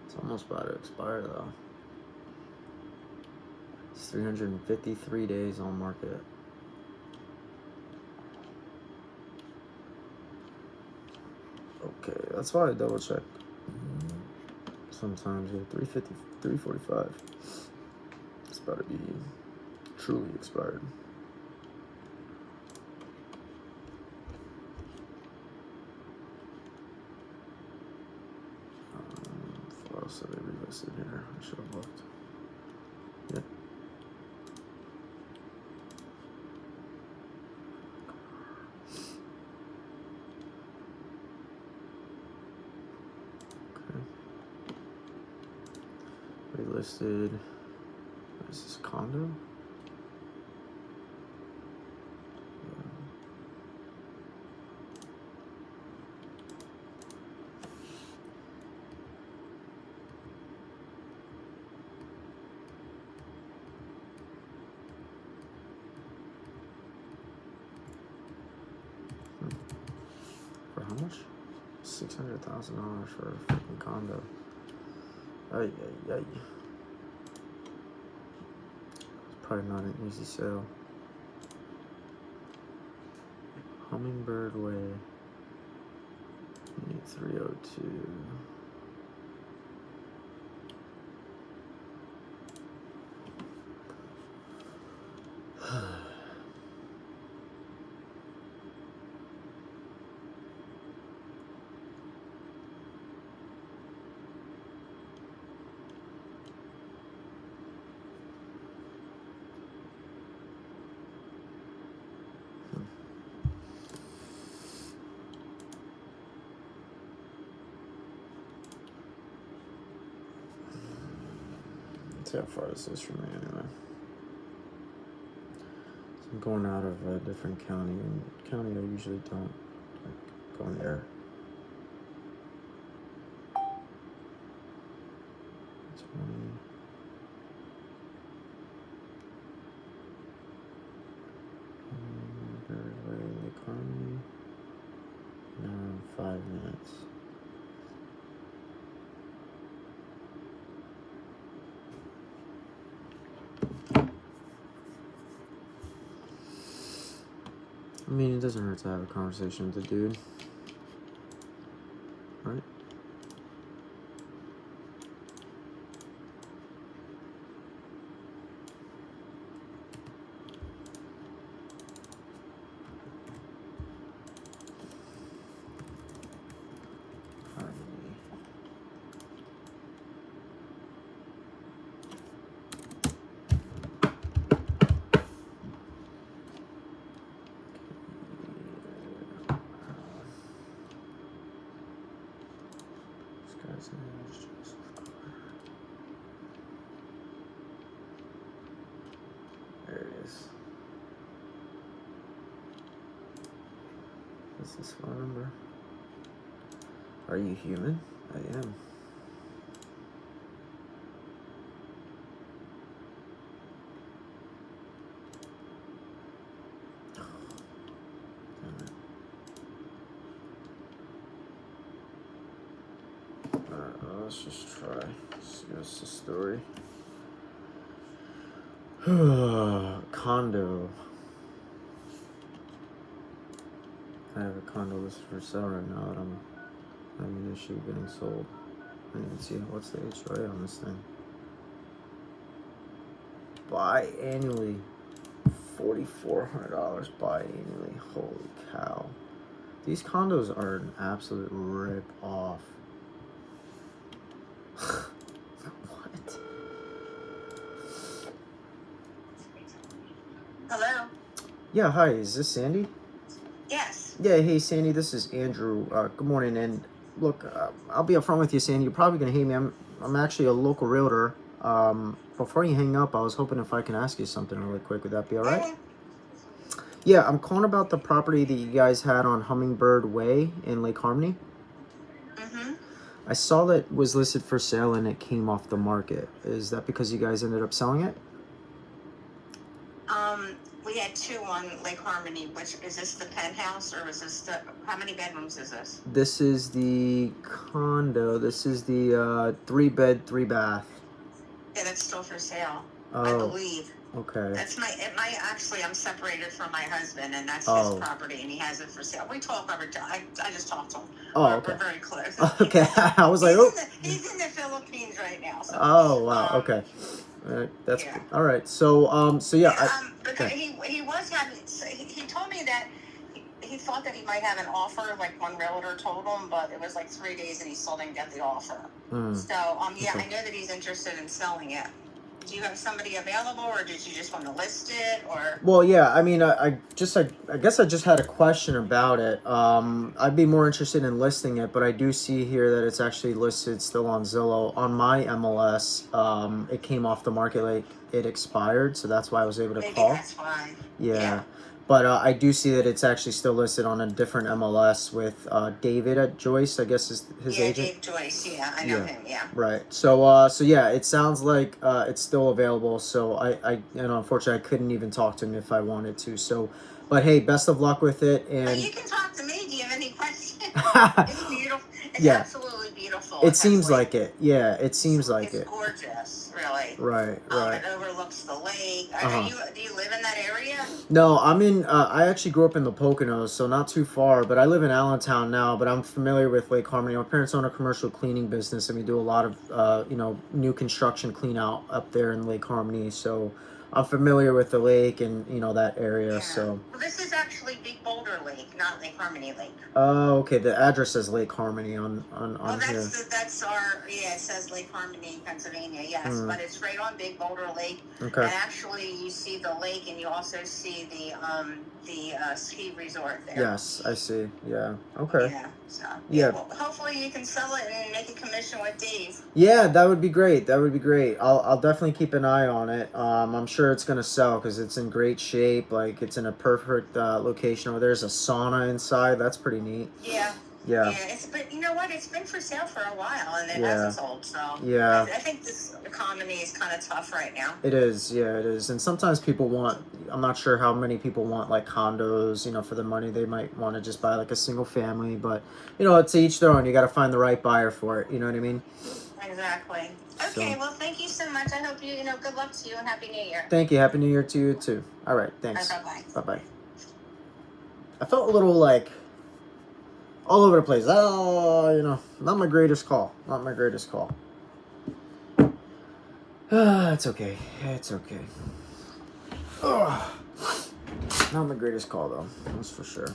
It's almost about to expire though. It's 353 days on market. Okay, that's why I double check. Sometimes, yeah, 350, 345. It's about to be truly expired. What else have they relisted here? I should have looked. Yep. Listed. What is this, condo? Yeah. For how much? $600,000 for a freaking condo. Ay, ay, ay. Probably not an easy sale. Hummingbird Way. 302. Let's see how far this is from me anyway. So I'm going out of a different county, and county I usually don't like go near. 20. Lake Harmony. Now 5 minutes. I mean, it doesn't hurt to have a conversation with the dude, right? There it is. What's this phone number? Are you human? I am. Damn it. Alright, well, let's just try. See what's the story. Condo. I have a condo listed for sale right now that I'm having an issue getting sold. I didn't even see what's the HOA on this thing. Biannually. $4,400 biannually. Holy cow. These condos are an absolute rip off. What? Hello? Yeah, hi, is this Sandy? Yes. Yeah, hey Sandy, this is Andrew. Good morning, and look, I'll be upfront with you, Sandy. You're probably gonna hate me. I'm actually a local realtor. Before you hang up, I was hoping if I can ask you something really quick. Would that be all right? Yeah, I'm calling about the property that you guys had on Hummingbird Way in Lake Harmony. Mm-hmm. I saw that it was listed for sale and it came off the market. Is that because you guys ended up selling it? We had 2 on Lake Harmony. Which is this, the penthouse, or is this the? How many bedrooms is this? This is the condo. This is the 3-bed, 3-bath. Yeah, that's still for sale. I Oh, believe. okay. That's actually, I'm separated from my husband, and that's Oh. his property, and he has it for sale. We talk over time. I just talked to him. Oh, We're okay. very close. Okay, I was like, oh. He's in the Philippines right now. So, Oh, wow. Okay. All right, that's yeah. good. All right. So yeah. But okay. he was having. He told me that he thought that he might have an offer, like one realtor told him, but it was like 3 days, and he still didn't get the offer. So yeah, Okay. I know that he's interested in selling it. Do you have somebody available, or did you just want to list it, or? Well, yeah. I mean, I guess I just had a question about it. I'd be more interested in listing it, but I do see here that it's actually listed still on Zillow. On my MLS, it came off the market, like it expired, so that's why I was able to Maybe call. that's why. Yeah. But I do see that it's actually still listed on a different MLS with David at Joyce, I guess is his agent. Dave Joyce. Yeah, I know him. Yeah. Right. So yeah, it sounds like it's still available. So I unfortunately I couldn't even talk to him if I wanted to. So, but hey, best of luck with it. But And you can talk to me. Do you have any questions? It's beautiful. It's Yeah. absolutely beautiful. It seems like it. Yeah, it seems like it's it. gorgeous, really. Right. Right. It overlooks the lake. Uh-huh. Do you live in that area? No, I'm in. I actually grew up in the Poconos, so not too far. But I live in Allentown now. But I'm familiar with Lake Harmony. My parents own a commercial cleaning business, and we do a lot of new construction clean out up there in Lake Harmony. So I'm familiar with the lake and that area. Yeah. So. Well, this is actually Big Boulder Lake, not Lake Harmony Lake. Oh, okay. The address says Lake Harmony on Well, here. that's our, yeah, it says Lake Harmony, Pennsylvania, yes, but it's right on Big Boulder Lake. Okay. And actually, you see the lake, and you also see the ski resort there. Yes, I see. Yeah. Okay. Yeah. So. Yeah. Well, hopefully, you can sell it and make a commission with Dave. Yeah, that would be great. That would be great. I'll definitely keep an eye on it. I'm sure it's gonna sell because it's in great shape. Like it's in a perfect location over there. There's a sauna inside. That's pretty neat. Yeah. Yeah. Yeah, but you know what? It's been for sale for a while, and it Yeah. hasn't sold. So Yeah. I think this economy is kind of tough right now. It is. Yeah, it is. And sometimes people want. I'm not sure how many people want like condos. For the money they might want to just buy like a single family. But it's each their own. You got to find the right buyer for it. You know what I mean? Exactly. Okay. So- Well, thank you so much. I hope you good luck to you and Happy New Year. Thank you. Happy New Year to you too. All right. Thanks. Bye-bye. Bye bye. I felt a little like all over the place. Oh, not my greatest call. Not my greatest call. It's okay. It's okay. Not my greatest call though. That's for sure.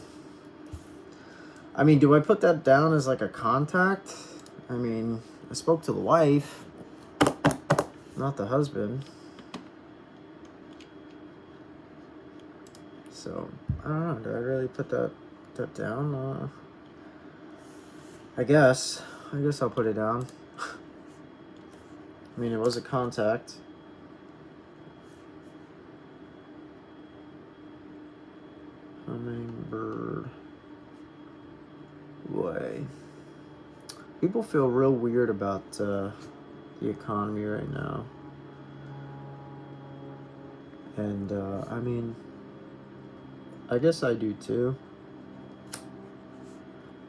I mean, do I put that down as like a contact? I mean, I spoke to the wife, not the husband. So I don't know. Do I really put that down? I guess I'll put it down. I mean, it was a contact. Hummingbird Way. People feel real weird about the economy right now. And, I mean, I guess I do too.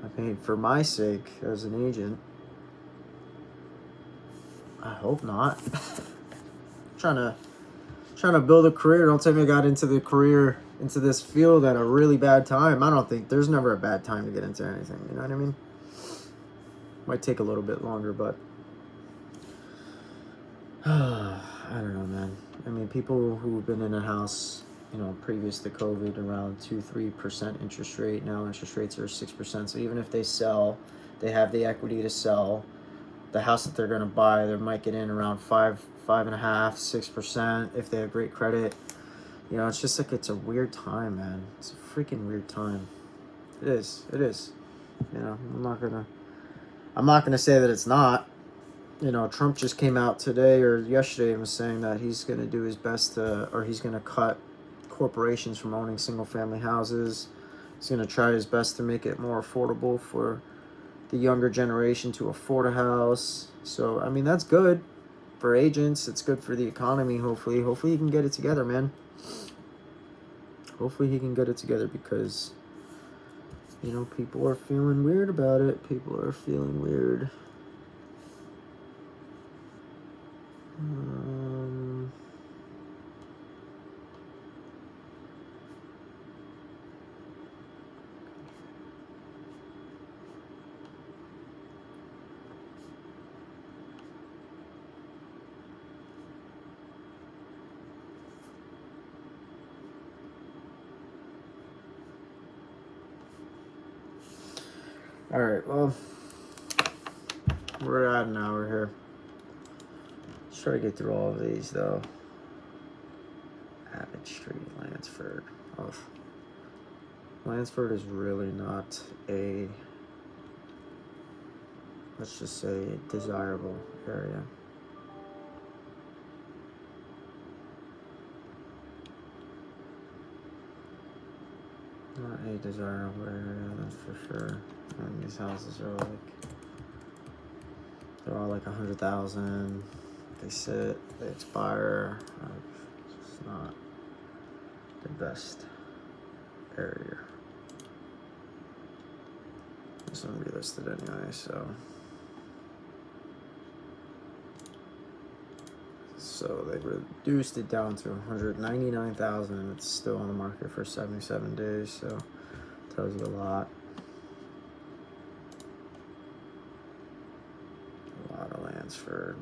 I mean, for my sake as an agent, I hope not. trying to build a career. Don't tell me I got into this field at a really bad time. I don't think there's never a bad time to get into anything. You know what I mean? Might take a little bit longer, but I don't know, man. I mean, people who've been in a house, previous to COVID, around 2-3% interest rate. Now interest rates are 6%. So even if they sell, they have the equity to sell. The house that they're going to buy, they might get in around 5.5%, 6% if they have great credit. It's just like it's a weird time, man. It's a freaking weird time. It is. I'm not gonna say that it's not. Trump just came out today or yesterday and was saying that he's gonna do his best or he's gonna cut corporations from owning single family houses. He's gonna try his best to make it more affordable for the younger generation to afford a house. So I mean, that's good for agents. It's good for the economy. Hopefully he can get it together, man. Hopefully he can get it together, because you know, people are feeling weird about it. People are feeling weird. All right, well, we're at an hour here. Let's try to get through all of these, though. Abbott Street, Lansford. Oh, Lansford is really not a, let's just say, desirable area. Not a desirable area, that's for sure. And these houses are they're all like 100,000. They sit, they expire. It's not the best area. This one relisted anyway, so they reduced it down to 199,000, and it's still on the market for 77 days. So tells you a lot. A lot of Lansford.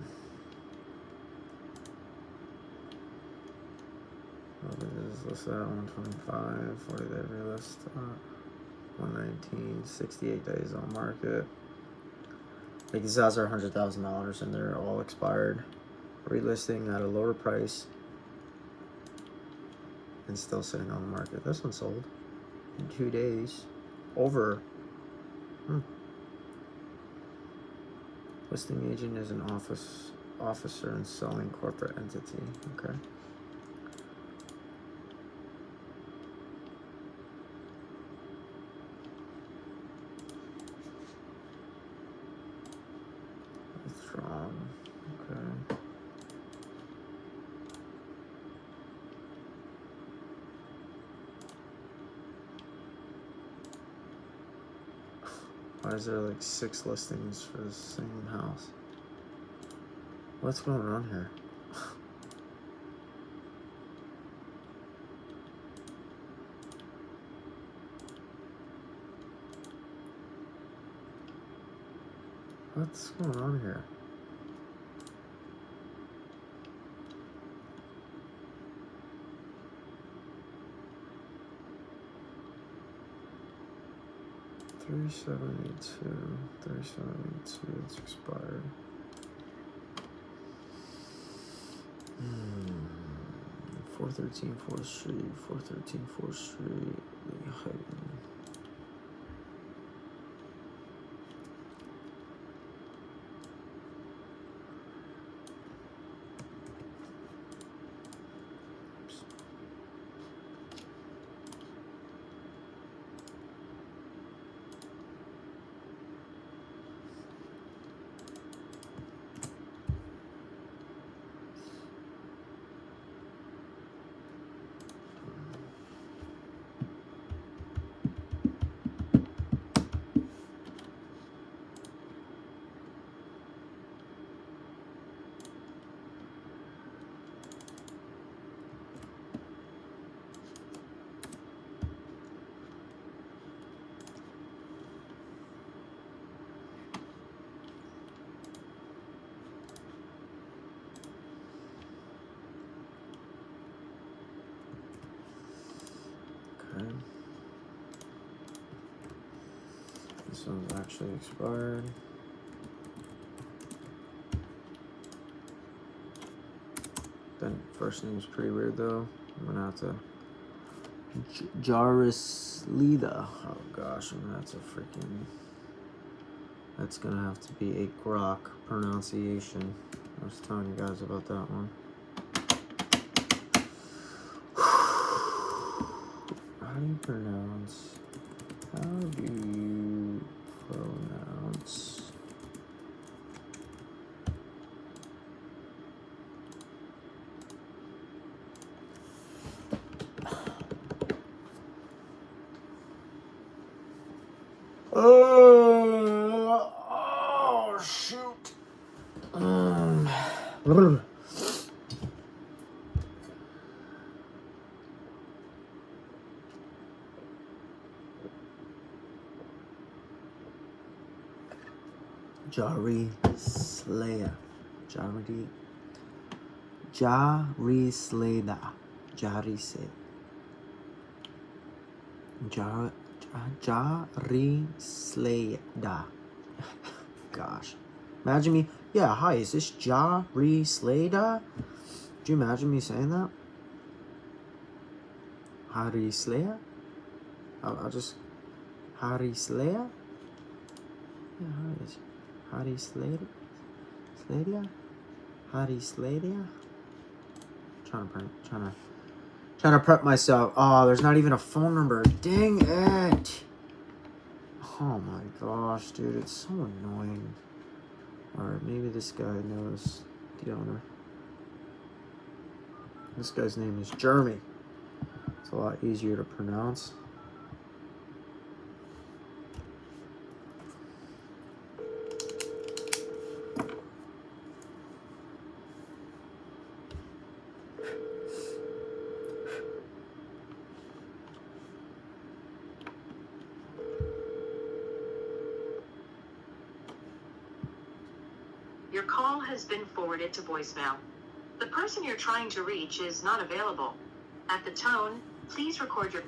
This is listed at 125, 40 day relist, 119, 68 days on market. Like, these houses are $100,000 and they're all expired. Relisting at a lower price and still sitting on the market. This one sold in 2 days. Over. Listing agent is an officer in selling corporate entity. Okay. Withdrawn. Okay. Why is there like 6 listings for the same house? What's going on here? What's going on here? $372, it's expired. 413 4th Street, 413 4th Street, Lee Heighton. Okay. This one's actually expired. Then first name's pretty weird though. I'm gonna have to Jarislida. Oh gosh, I'm gonna have to freaking. That's gonna have to be a grok pronunciation. I was telling you guys about that one. How do you pronounce. Oh shoot. Jari Slayer. Jari Sleda. Jari Se. Jari Sleda. Gosh. Imagine me. Yeah, hi, is this Jari Sleda? Could you imagine me saying that? Hari Slayer? I'll just. Hari Slayer? Yeah, Hari Slayer? Sladia? Hari Sladia? Trying to prep myself. Oh, there's not even a phone number. Dang it. Oh my gosh, dude, it's so annoying. Or maybe this guy knows the owner. This guy's name is Jeremy. It's a lot easier to pronounce. Your call has been forwarded to voicemail. The person you're trying to reach is not available. At the tone, please record your...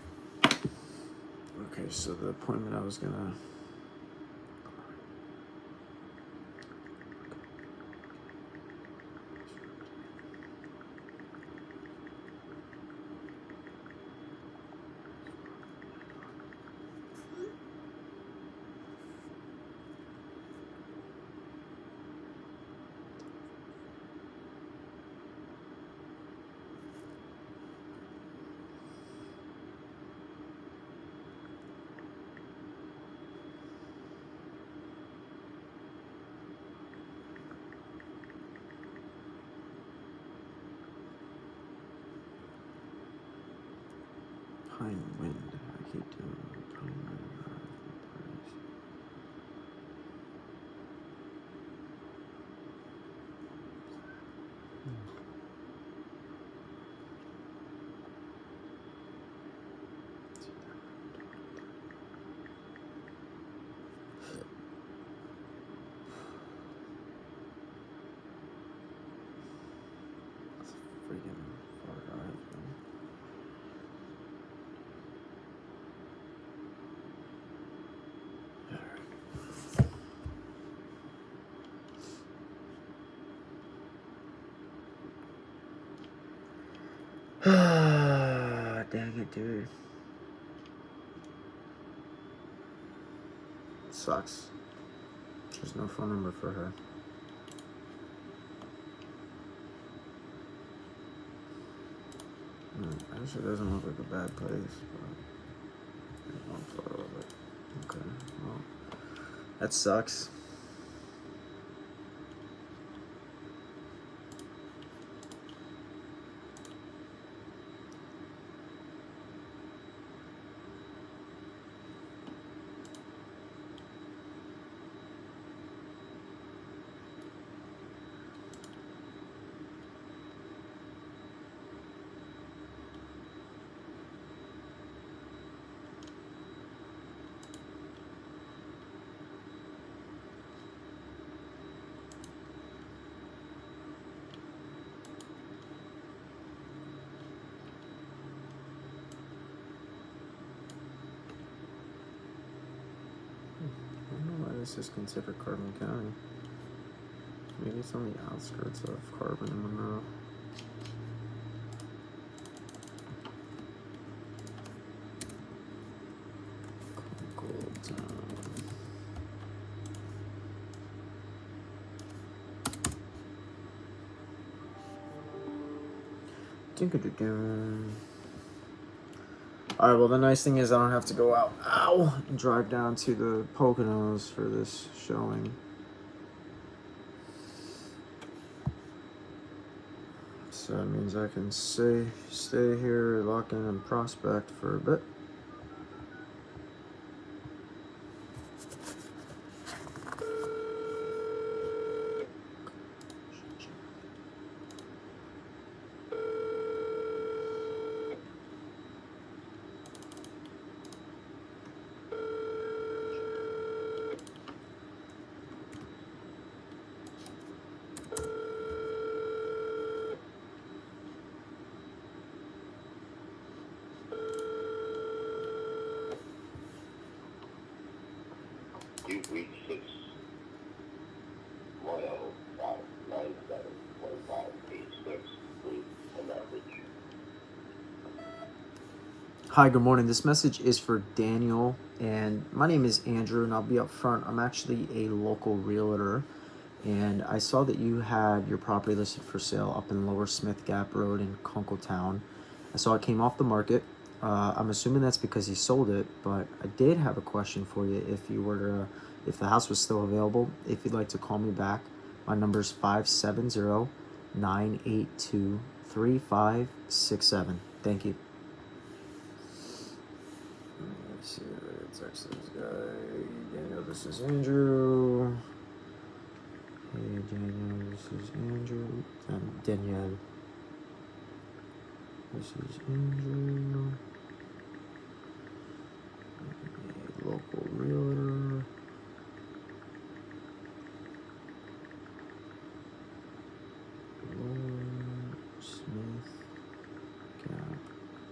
Okay, so the appointment I was gonna... Pine Wind. I keep doing Pine Wind. Freaking far drive, man. Dang it, dude. Sucks. There's no phone number for her. Actually, doesn't look like a bad place, but there's no photo of it. Okay, well, that sucks. I don't know why this is considered Carbon County. Maybe it's on the outskirts of Carbon and Monroe. Gold Town. All right. Well, the nice thing is I don't have to go out. Ow! And drive down to the Poconos for this showing. So that means I can stay here, lock in, and prospect for a bit. You've reached 610-597-1586. Leave a message. Hi, good morning. This message is for Daniel, and my name is Andrew, and I'll be up front. I'm actually a local realtor, and I saw that you had your property listed for sale up in Lower Smith Gap Road in Kunkletown. I saw it came off the market. I'm assuming that's because you sold it, but I did have a question for you. If the house was still available, if you'd like to call me back, my number is 570-982-3567. Thank you. Let's see, text this guy. Daniel, this is Andrew. Hey, Daniel, this is Andrew. Danielle. This is Andrew. A local realtor. Lower Smith Gap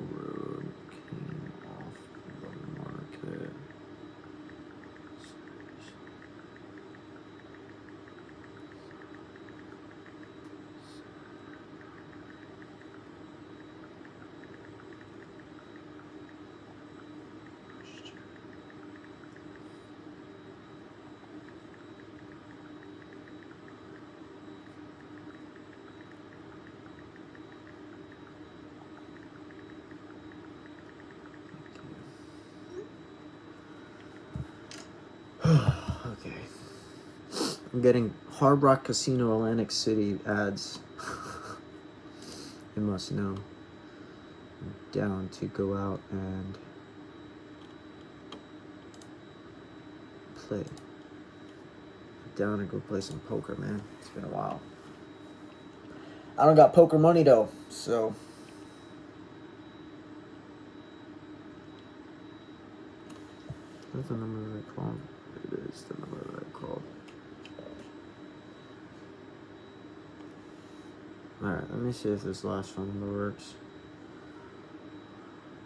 Road came off the market. Okay. I'm getting Hard Rock Casino Atlantic City ads. You must know. I'm down to go out and play. I'm down to go play some poker, man. It's been a while. I don't got poker money though, so. That's the number that I called. It is the number that I called. Alright, let me see if this last phone number works.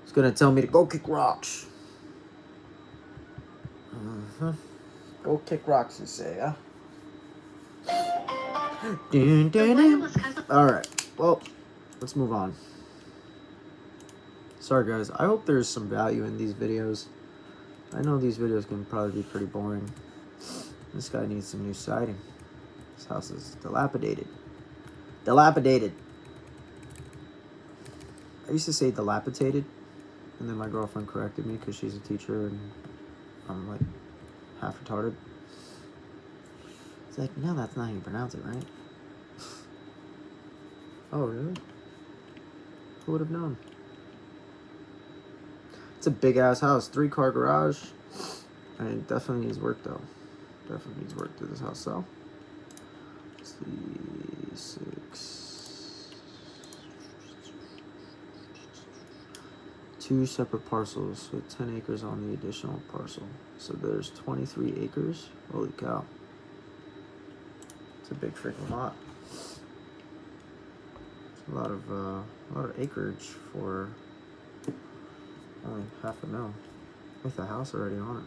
It's gonna tell me to go kick rocks. Go kick rocks, you say, huh? Alright, well, let's move on. Sorry guys, I hope there's some value in these videos. I know these videos can probably be pretty boring. This guy needs some new siding. This house is dilapidated. Dilapidated. I used to say dilapidated, and then my girlfriend corrected me because she's a teacher and I'm like half retarded. It's like, no, that's not how you pronounce it, right? Oh, really? Who would have known? It's a big ass house, 3-car garage. And it definitely needs work though. Definitely needs work to this house. So, let's see, 6. 2 separate parcels with 10 acres on the additional parcel. So there's 23 acres. Holy cow. It's a big freaking lot. It's a lot of acreage for only $500,000 with a house already on it.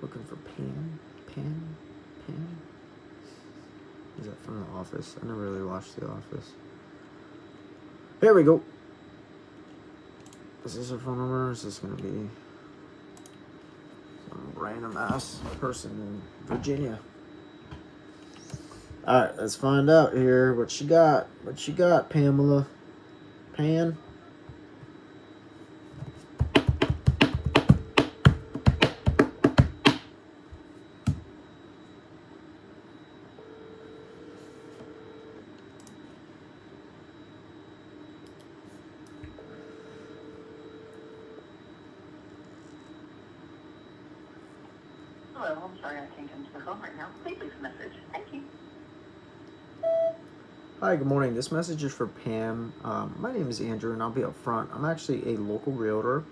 Looking for Pam. Is that from The Office? I never really watched The Office. Here we go. Is this her phone number, or is this gonna be some random ass person in Virginia? Alright, let's find out here what she got. What she got, Pamela? Pan? Hello, I'm sorry I can't come to the phone right now. Please leave a message. Thank you. Hi, good morning. This message is for Pam. My name is Andrew, and I'll be up front. I'm actually a local realtor.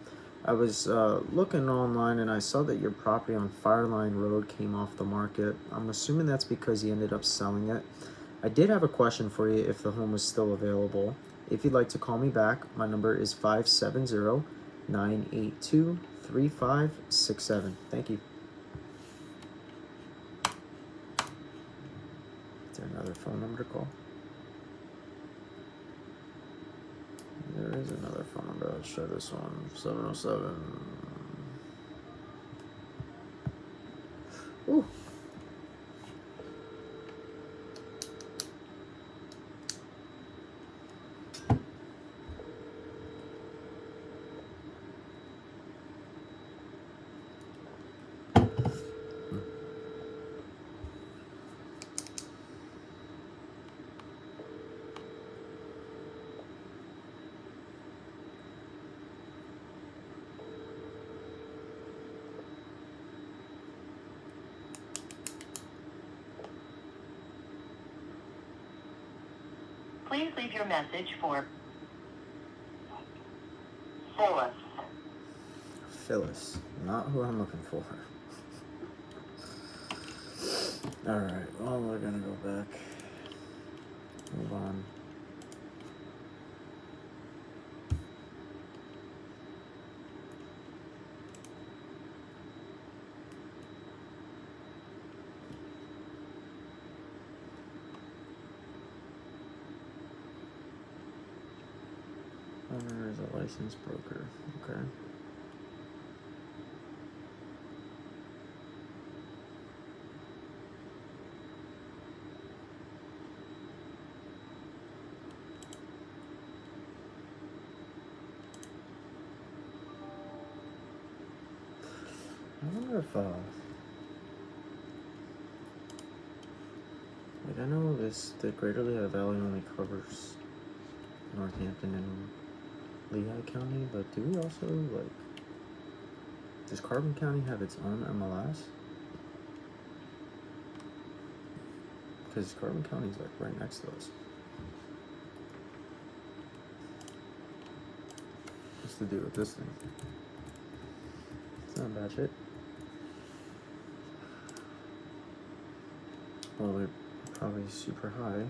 I was looking online, and I saw that your property on Fireline Road came off the market. I'm assuming that's because you ended up selling it. I did have a question for you if the home was still available. If you'd like to call me back, my number is 570-982-3567. Thank you. Is there another phone number to call? There is another phone number. Let's try this one. 707. Ooh. Please leave your message for Phyllis. Phyllis. Not who I'm looking for. Alright, well, we're gonna go back. Move on. Owner is a licensed broker. Okay. I wonder if like, I know the Greater Lehigh Valley only covers Northampton and Lehigh County, but do we also, like, does Carbon County have its own MLS? Because Carbon County's, like, right next to us. What's to do with this thing? It's not bad shit. Well, they're probably super high.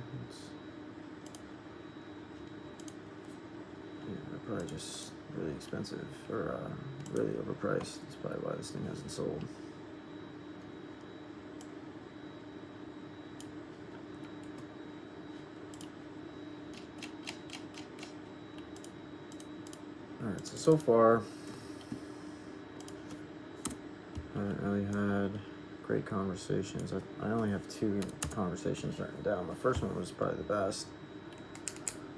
Yeah, they're probably just really expensive or really overpriced. That's probably why this thing hasn't sold. Alright, so far, I haven't really had great conversations. I only have 2 conversations written down. The first one was probably the best.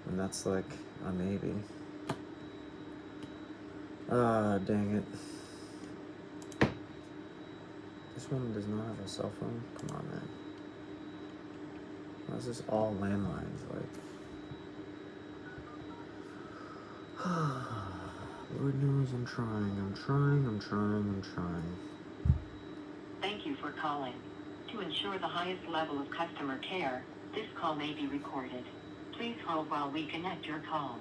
And that's like a maybe. Ah, dang it. This one does not have a cell phone? Come on, man. Why is this all landlines? Like, Lord knows I'm trying. I'm trying. Thank you for calling. To ensure the highest level of customer care, this call may be recorded. Please hold while we connect your call.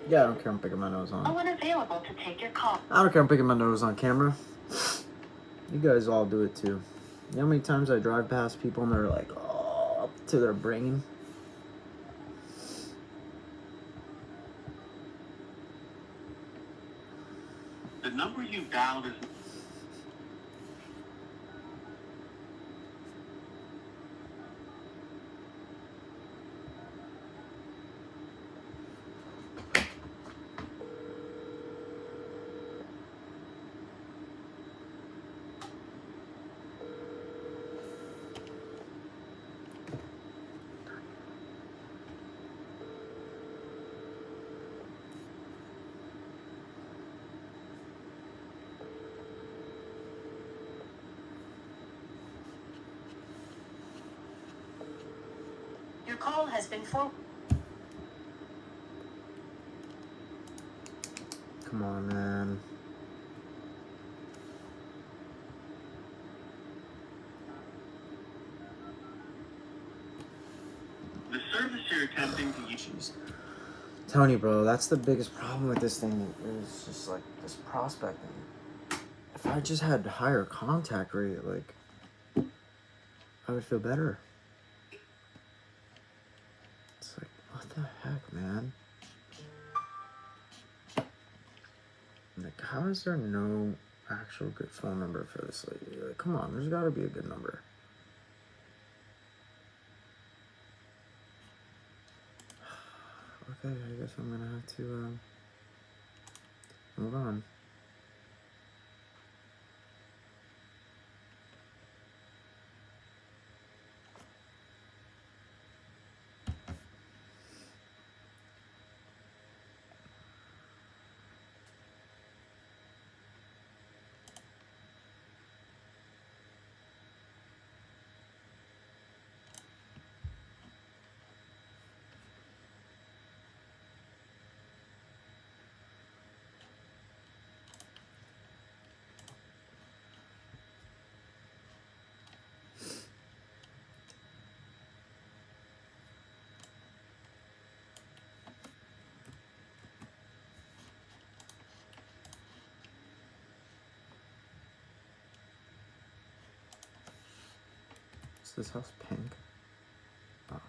Yeah, I don't care. I'm picking my nose on. Oh, unavailable to take your call. I don't care. I'm picking my nose on camera. You guys all do it too. You know how many times I drive past people and they're like, oh, up to their brain? The number you dialed is. Your call has been forwarded. Come on, man. The service you're attempting to use. Jeez. Telling you, bro, that's the biggest problem with this thing. Is just like this prospecting. If I just had higher contact rate, like, I would feel better. It's like, what the heck, man? Like, how is there no actual good phone number for this lady? Like, come on, there's gotta be a good number. Okay, I guess I'm gonna have to move on. Is this house pink? Oh, no.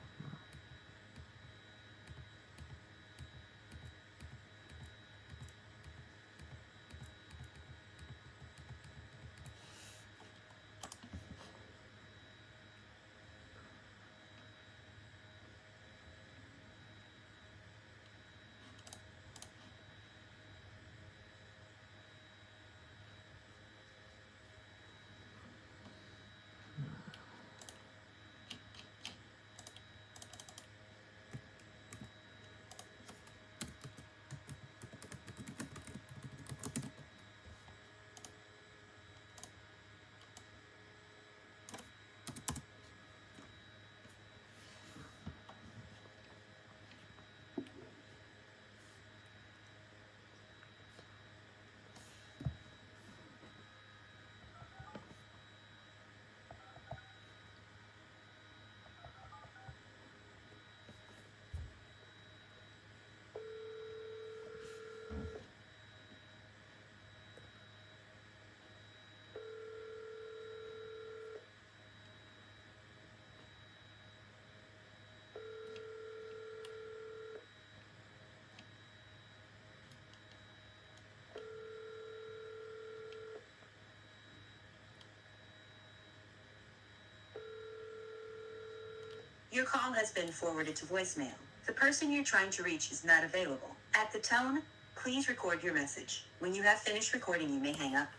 Your call has been forwarded to voicemail. The person you're trying to reach is not available. At the tone, please record your message. When you have finished recording, you may hang up.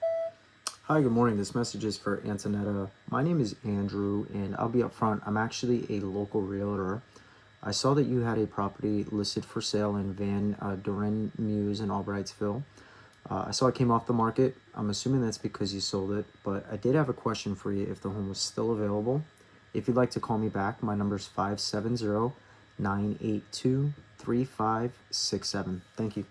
Hi, good morning. This message is for Antonetta. My name is Andrew, and I'll be up front. I'm actually a local realtor. I saw that you had a property listed for sale in Van Doren Mews in Albrightsville. I saw it came off the market. I'm assuming that's because you sold it, but I did have a question for you if the home was still available. If you'd like to call me back, my number is 570-982-3567. Thank you.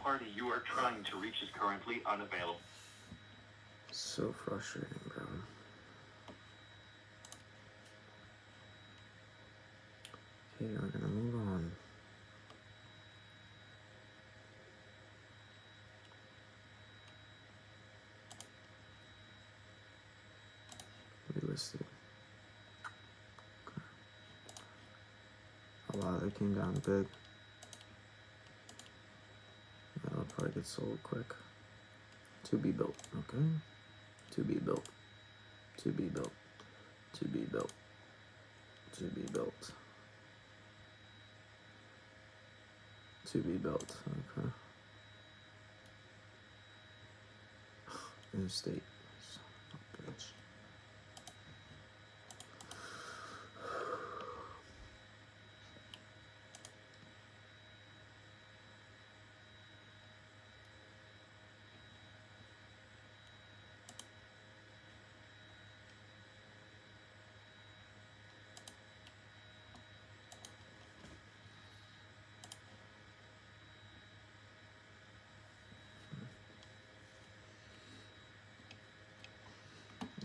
party you are trying to reach is currently unavailable. So frustrating, bro. Okay, we're gonna move on. Relisted. Okay. Oh wow, they came down big. That'll probably get sold quick. To be built, okay? To be built. To be built. To be built. To be built. To be built, okay. Interstate. Bitch.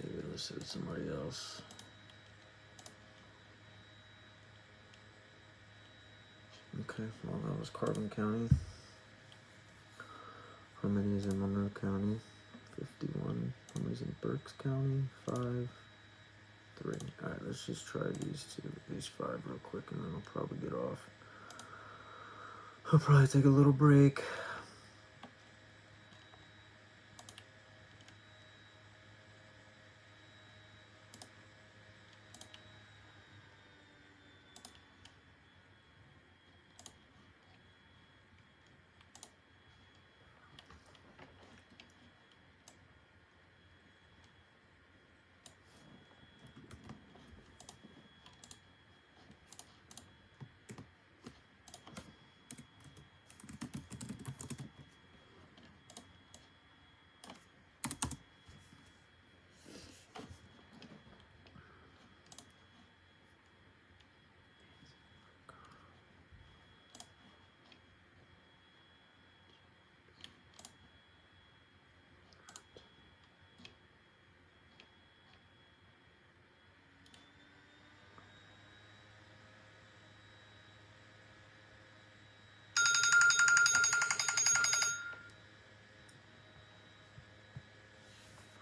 Maybe listed with somebody else. Okay, well that was Carbon County. How many is in Monroe County? 51. How many is in Berks County? 5. 3. Alright, let's just try these 5 real quick and then I'll probably get off. I'll probably take a little break.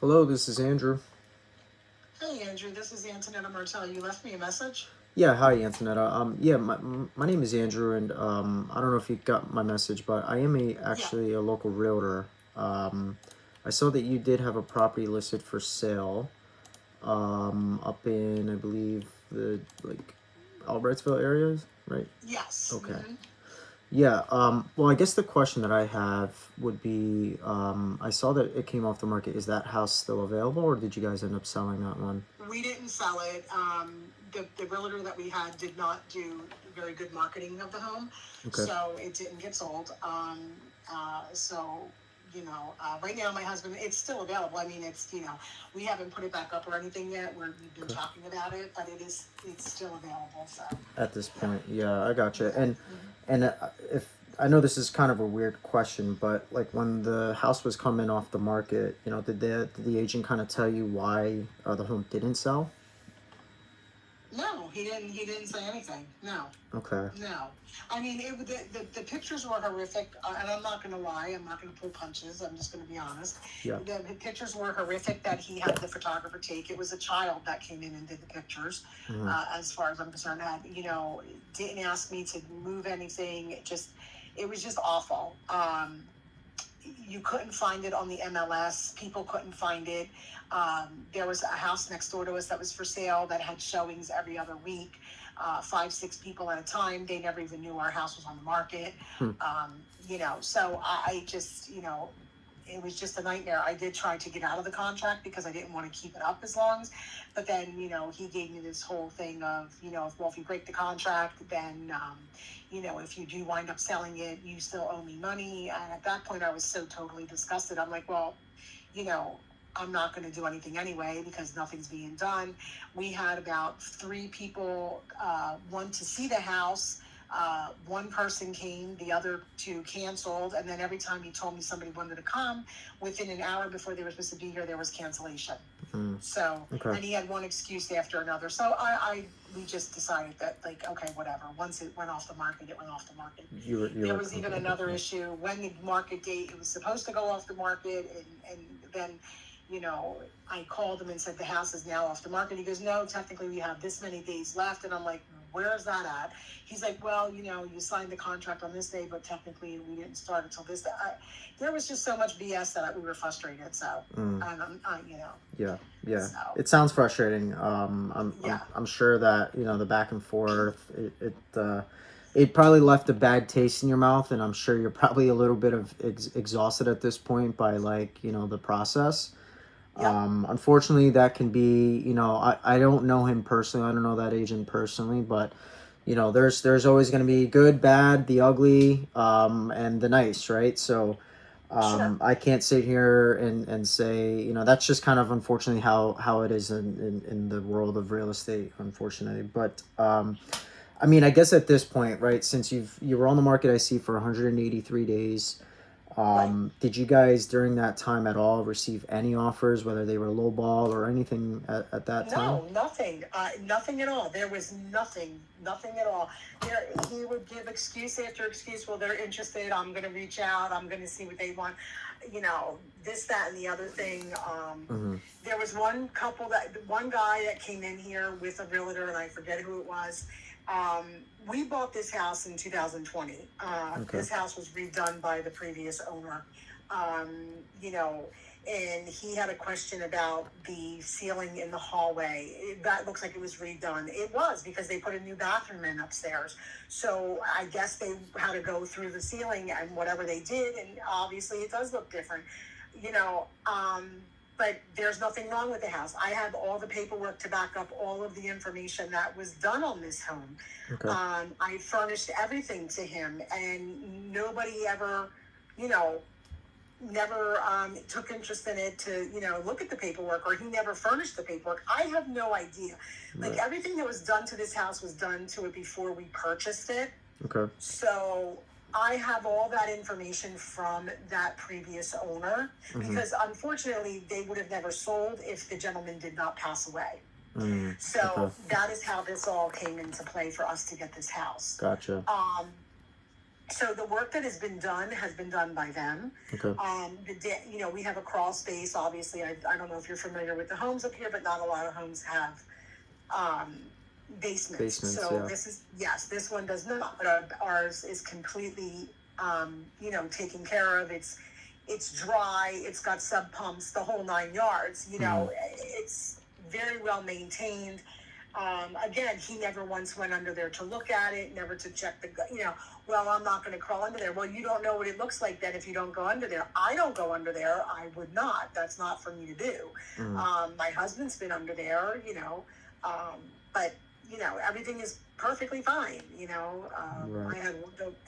Hello, this is Andrew. Hey Andrew, this is Antonetta Martell. You left me a message? Yeah, hi Antonetta. Yeah, my name is Andrew, and I don't know if you got my message, but I am actually a local realtor. I saw that you did have a property listed for sale, up in, I believe, the Albrightsville areas, right? Yes. Okay. Mhm. Yeah, well, I guess the question that I have would be, I saw that it came off the market. Is that house still available, or did you guys end up selling that one? We didn't sell it. The realtor that we had did not do very good marketing of the home, Okay. so it didn't get sold. Right now my husband, it's still available. I mean, we haven't put it back up or anything yet. We've been Okay. talking about it, but it's still available. So At this point, yeah, I gotcha. Mhm. And if I know this is kind of a weird question, but like when the house was coming off the market, did the agent kind of tell you why the home didn't sell? No, he didn't. He didn't say anything. No. Okay. No, I mean the pictures were horrific, and I'm not going to lie. I'm not going to pull punches. I'm just going to be honest. Yeah. The pictures were horrific that he had the photographer take. It was a child that came in and did the pictures. Mhm. As far as I'm concerned, didn't ask me to move anything. It was just awful. You couldn't find it on the MLS. People couldn't find it. There was a house next door to us that was for sale that had showings every other week, 5, 6 people at a time. They never even knew our house was on the market. So I just, it was just a nightmare. I did try to get out of the contract because I didn't want to keep it up as long. But then, he gave me this whole thing of, if you break the contract, then, if you do wind up selling it, you still owe me money. And at that point, I was so totally disgusted. I'm like, well, I'm not going to do anything anyway because nothing's being done. We had about 3 people want to see the house. One person came, the other two canceled, and then every time he told me somebody wanted to come, within an hour before they were supposed to be here, there was cancellation. So, Okay. and he had one excuse after another. So we just decided that, like, okay, whatever. Once it went off the market, it went off the market. There was even another issue when the market date, it was supposed to go off the market, and then, you know, I called him and said the house is now off the market. He goes, no, technically we have this many days left. And I'm like, where's that at? He's like, well, you know, you signed the contract on this day, but technically we didn't start until this day. There was just so much BS that we were frustrated. So, and you know. Yeah. So. It sounds frustrating. I'm sure that, you know, the back and forth, it probably left a bad taste in your mouth, and I'm sure you're probably a little bit of exhausted at this point by, like, you know, the process. Unfortunately, that can be, you know, I don't know him personally. I don't know that agent personally, but, you know, there's always going to be good, bad, the ugly, and the nice, right? So, I can't sit here and say, you know, that's just kind of unfortunately how it is in the world of real estate, unfortunately. But, I mean, I guess at this point, right, since you were on the market, I see, for 183 days, did you guys during that time at all receive any offers, whether they were lowball or anything at that time? No, nothing. Nothing at all. There was nothing at all. He would give excuse after excuse. Well, they're interested. I'm going to reach out. I'm going to see what they want. You know, this, that, and the other thing. There was one guy that came in here with a realtor, and I forget who it was. We bought this house in 2020. This house was redone by the previous owner. You know, and he had a question about the ceiling in the hallway. That looks like it was redone. It was, because they put a new bathroom in upstairs. So I guess they had to go through the ceiling and whatever they did, and obviously it does look different. You know, but there's nothing wrong with the house. I have all the paperwork to back up all of the information that was done on this home. Okay. I furnished everything to him, and nobody ever, you know, never took interest in it to, you know, look at the paperwork, or he never furnished the paperwork. I have no idea. Like, everything that was done to this house was done to it before we purchased it. Okay. So I have all that information from that previous owner, because unfortunately they would have never sold if the gentleman did not pass away. So that is how this all came into play for us to get this house. Gotcha. So the work that has been done by them. Okay. You know, we have a crawl space. Obviously, I don't know if you're familiar with the homes up here, but not a lot of homes have basements. So this one does not. But ours is completely, you know, taken care of. It's dry. It's got sub pumps, the whole 9 yards. You know, it's very well maintained. Again, he never once went under there to look at it, never to check you know, well, I'm not going to crawl under there. Well, you don't know what it looks like then if you don't go under there. I don't go under there. I would not. That's not for me to do. My husband's been under there, you know, but, you know, everything is perfectly fine, you know.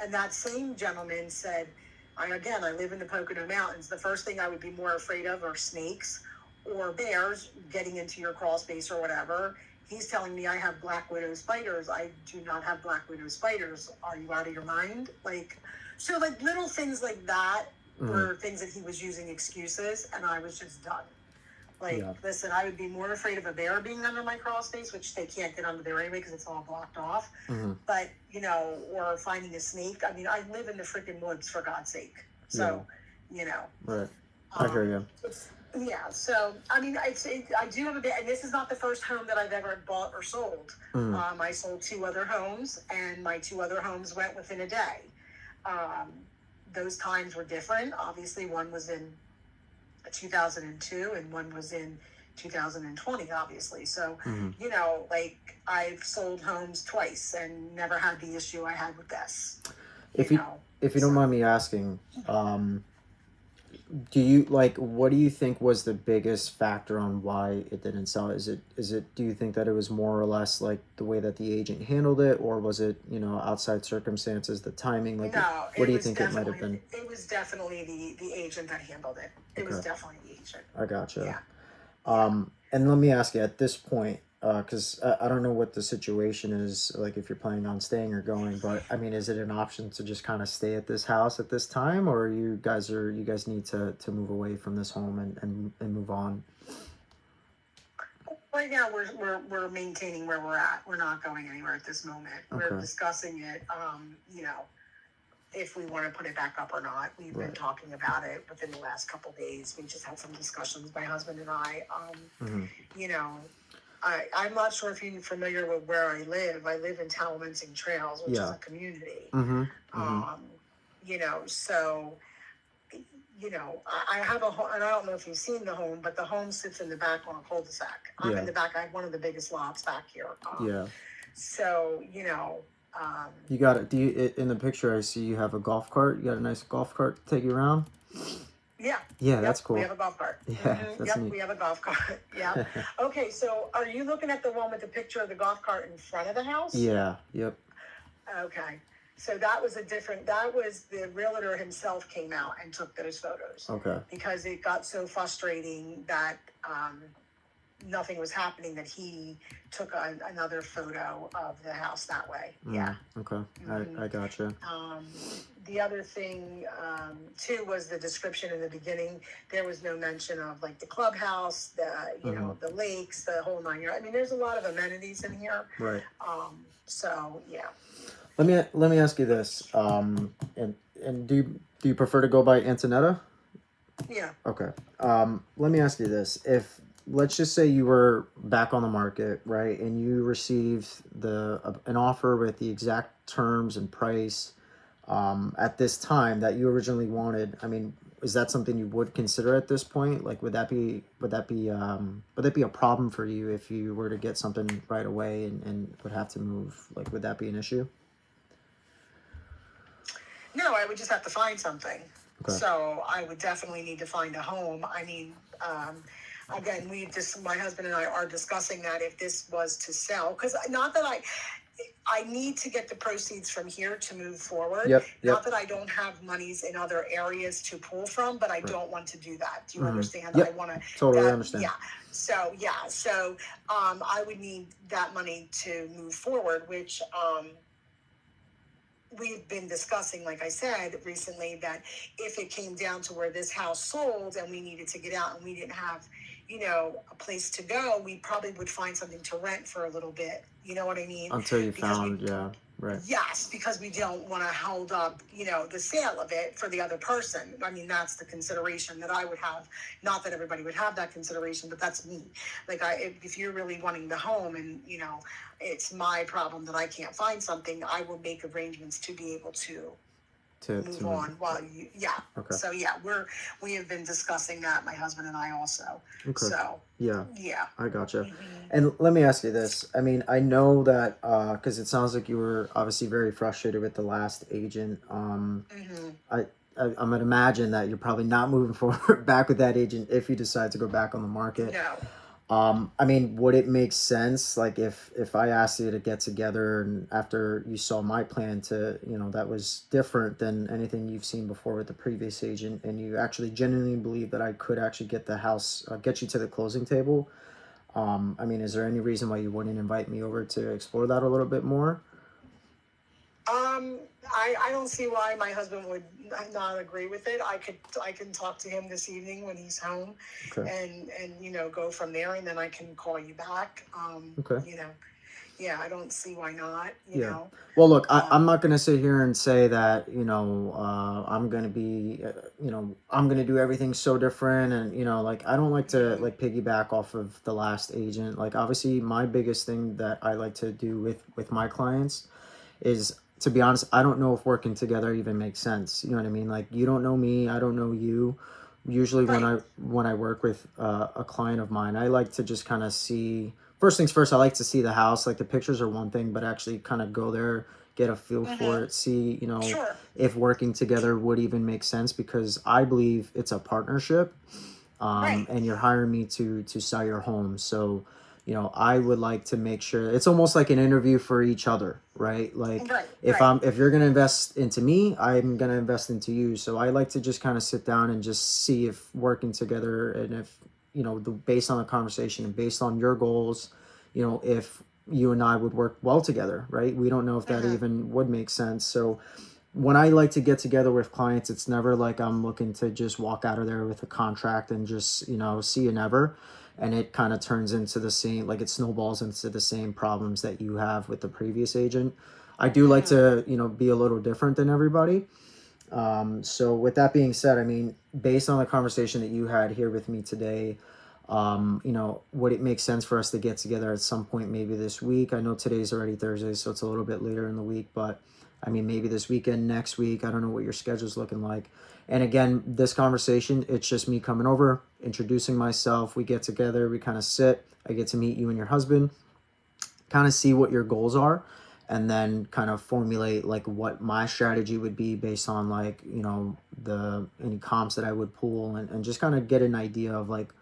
And that same gentleman said, I live in the Pocono Mountains. The first thing I would be more afraid of are snakes or bears getting into your crawl space or whatever. He's telling me I have black widow spiders. I do not have black widow spiders. Are you out of your mind? Like, so like little things like that were things that he was using excuses, and I was just done. Like, listen, I would be more afraid of a bear being under my crawl space, which they can't get under there anyway because it's all blocked off. But, you know, or finding a snake. I mean, I live in the freaking woods, for God's sake. So, you know. Right. I hear you. Yeah, so, I mean, I do have a bit, and this is not the first home that I've ever bought or sold. I sold 2 other homes, and my 2 other homes went within a day. Those times were different. Obviously, one was in 2002, and one was in 2020, obviously. So, you know, like, I've sold homes twice and never had the issue I had with this. If you don't mind me asking, what do you think was the biggest factor on why it didn't sell? Is it do you think that it was more or less like the way that the agent handled it, or was it, you know, outside circumstances, the timing? Like, no, what do you think it might have been? It was definitely the agent that handled it. It was definitely the agent. I gotcha. Yeah. And let me ask you, at this point, because I don't know what the situation is, like if you're planning on staying or going, but I mean, is it an option to just kind of stay at this house at this time, or you guys need to move away from this home and move on? Right now, we're maintaining where we're at. We're not going anywhere at this moment. We're Okay. discussing it. You know, if we want to put it back up or not. We've been Right. talking about it within the last couple days. We just had some discussions, my husband and I. Mm-hmm. You know, I'm not sure if you're familiar with where I live. I live in Talamancing Trails, which is Yeah. a community. Mm-hmm. Mm-hmm. You know, so, you know, I have a home, and I don't know if you've seen the home, but the home sits in the back on a cul-de-sac. I'm Yeah. in the back. I have one of the biggest lots back here. Yeah. So, you know, You got it. In the picture I see you have a golf cart? You got a nice golf cart to take you around? yeah. Yeah, Yep, that's cool. We have a golf cart. Yeah, Mhm, that's yep, neat. we have a golf cart. Yeah. Okay, so are you looking at the one with the picture of the golf cart in front of the house? Yeah, yep. Okay. So that was the realtor himself came out and took those photos Okay. because it got so frustrating that nothing was happening that he took another photo of the house that way. Yeah. Okay. Mhm. I gotcha. The other thing, too, was the description in the beginning. There was no mention of like the clubhouse, you know, the lakes, the whole 9 yards. I mean, there's a lot of amenities in here. Right. So yeah. Let me ask you this. And do you prefer to go by Antonetta? Yeah. Okay. Let me ask you this. If let's just say you were back on the market, right, and you received an offer with the exact terms and price at this time that you originally wanted. I mean, is that something you would consider at this point? Like, would that be a problem for you if you were to get something right away and would have to move? Like, would that be an issue? No, I would just have to find something. Okay. So I would definitely need to find a home. I mean, again, my husband and I are discussing that if this was to sell, because not that I need to get the proceeds from here to move forward. Yep. Not that I don't have monies in other areas to pull from, but I don't want to do that. Do you understand? Yep. I want to Totally understand. Yeah. So I would need that money to move forward, which we've been discussing, like I said recently, that if it came down to where this house sold and we needed to get out and we didn't have, you know, a place to go, we probably would find something to rent for a little bit. You know what I mean? Until you found, yeah, right. Yes, because we don't want to hold up, you know, the sale of it for the other person. I mean, that's the consideration that I would have. Not that everybody would have that consideration, but that's me. Like, if you're really wanting the home and, you know, it's my problem that I can't find something, I will make arrangements to be able to move on while Okay. So we have been discussing that, my husband and I also. Okay. So Yeah. yeah. I gotcha. And let me ask you this. I mean, I know that because it sounds like you were obviously very frustrated with the last agent. I'm gonna imagine that you're probably not moving forward back with that agent if you decide to go back on the market. No. I mean, would it make sense, like if I asked you to get together and after you saw my plan to, you know, that was different than anything you've seen before with the previous agent, and you actually genuinely believe that I could actually get the house, get you to the closing table? I mean, is there any reason why you wouldn't invite me over to explore that a little bit more? I don't see why my husband would not agree with it. I can talk to him this evening when he's home, Okay. and you know, go from there, and then I can call you back. Okay. You know, yeah, I don't see why not. You Yeah. know. Well, look, I'm not going to sit here and say that, you know, I'm going to be, you know, I'm going to do everything so different. And, you know, like, I don't like to, like, piggyback off of the last agent. Like, obviously, my biggest thing that I like to do with my clients is, to be honest, I don't know if working together even makes sense. You know what I mean? Like, you don't know me, I don't know you. Usually when I work with a client of mine, I like to just kind of see, first things first, I like to see the house. Like, the pictures are one thing, but actually kind of go there, get a feel for it, see, you know, if working together would even make sense, because I believe it's a partnership. And you're hiring me to sell your home. So, you know, I would like to make sure it's almost like an interview for each other, right? Like, if you're gonna invest into me, I'm gonna invest into you. So I like to just kind of sit down and just see if working together, and if, you know, based on the conversation and based on your goals, you know, if you and I would work well together, right? We don't know if that Mhm. even would make sense. So when I like to get together with clients, it's never like I'm looking to just walk out of there with a contract and just, you know, see you never. And it kind of turns into the same, like it snowballs into the same problems that you have with the previous agent. I do like Mhm. to, you know, be a little different than everybody. So with that being said, I mean, based on the conversation that you had here with me today, you know, would it make sense for us to get together at some point, maybe this week? I know today's already Thursday, so it's a little bit later in the week, but I mean, maybe this weekend, next week, I don't know what your schedule's looking like. And again, this conversation, it's just me coming over, introducing myself. We get together, we kind of sit, I get to meet you and your husband, kind of see what your goals are, and then kind of formulate like what my strategy would be based on like, you know, the any comps that I would pull, and just kind of get an idea of like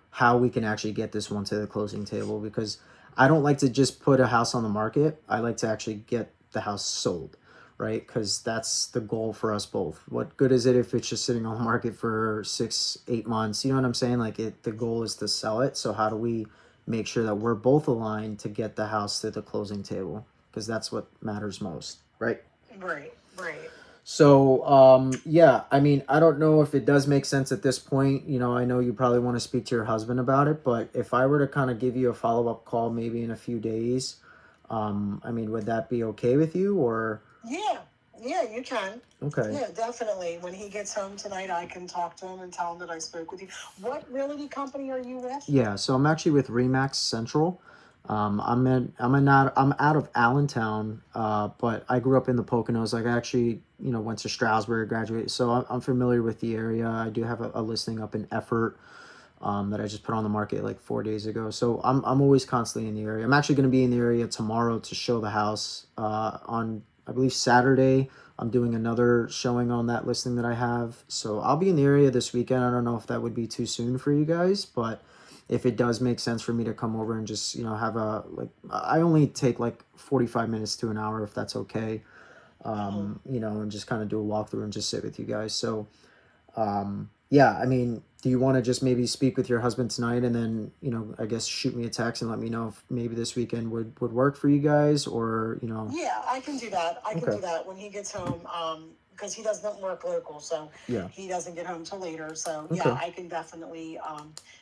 how we can actually get this one to the closing table, because I don't like to just put a house on the market. I like to actually get the house sold, right? Because that's the goal for us both. What good is it if it's just sitting on the market for 6-8 months? You know what I'm saying? Like the goal is to sell it. So how do we make sure that we're both aligned to get the house to the closing table? Because that's what matters most, right? Right, right. So, yeah, I mean, I don't know if it does make sense at this point. You know, I know you probably want to speak to your husband about it, but if I were to kind of give you a follow-up call maybe in a few days, I mean, would that be okay with you or? Yeah, yeah, you can. Okay. Yeah, definitely. When he gets home tonight, I can talk to him and tell him that I spoke with you. What realty company are you with? Yeah, so I'm actually with Remax Central. I'm out of Allentown, but I grew up in the Poconos. Like I actually, you know, went to Stroudsburg, graduated, so I'm familiar with the area. I do have a listing up in Effort, that I just put on the market like 4 days ago. So I'm always constantly in the area. I'm actually going to be in the area tomorrow to show the house. On I believe Saturday, I'm doing another showing on that listing that I have. So I'll be in the area this weekend. I don't know if that would be too soon for you guys, but if it does make sense for me to come over and just, you know, have a like, I only take like 45 minutes to an hour if that's okay. You know, and just kind of do a walkthrough and just sit with you guys. So yeah, I mean, do you want to just maybe speak with your husband tonight and then, you know, I guess shoot me a text and let me know if maybe this weekend would work for you guys, or, you know? Yeah, I can do that. I can Okay. do that when he gets home. Because he doesn't work local, so Yeah. he doesn't get home till later. So Okay. yeah, I can definitely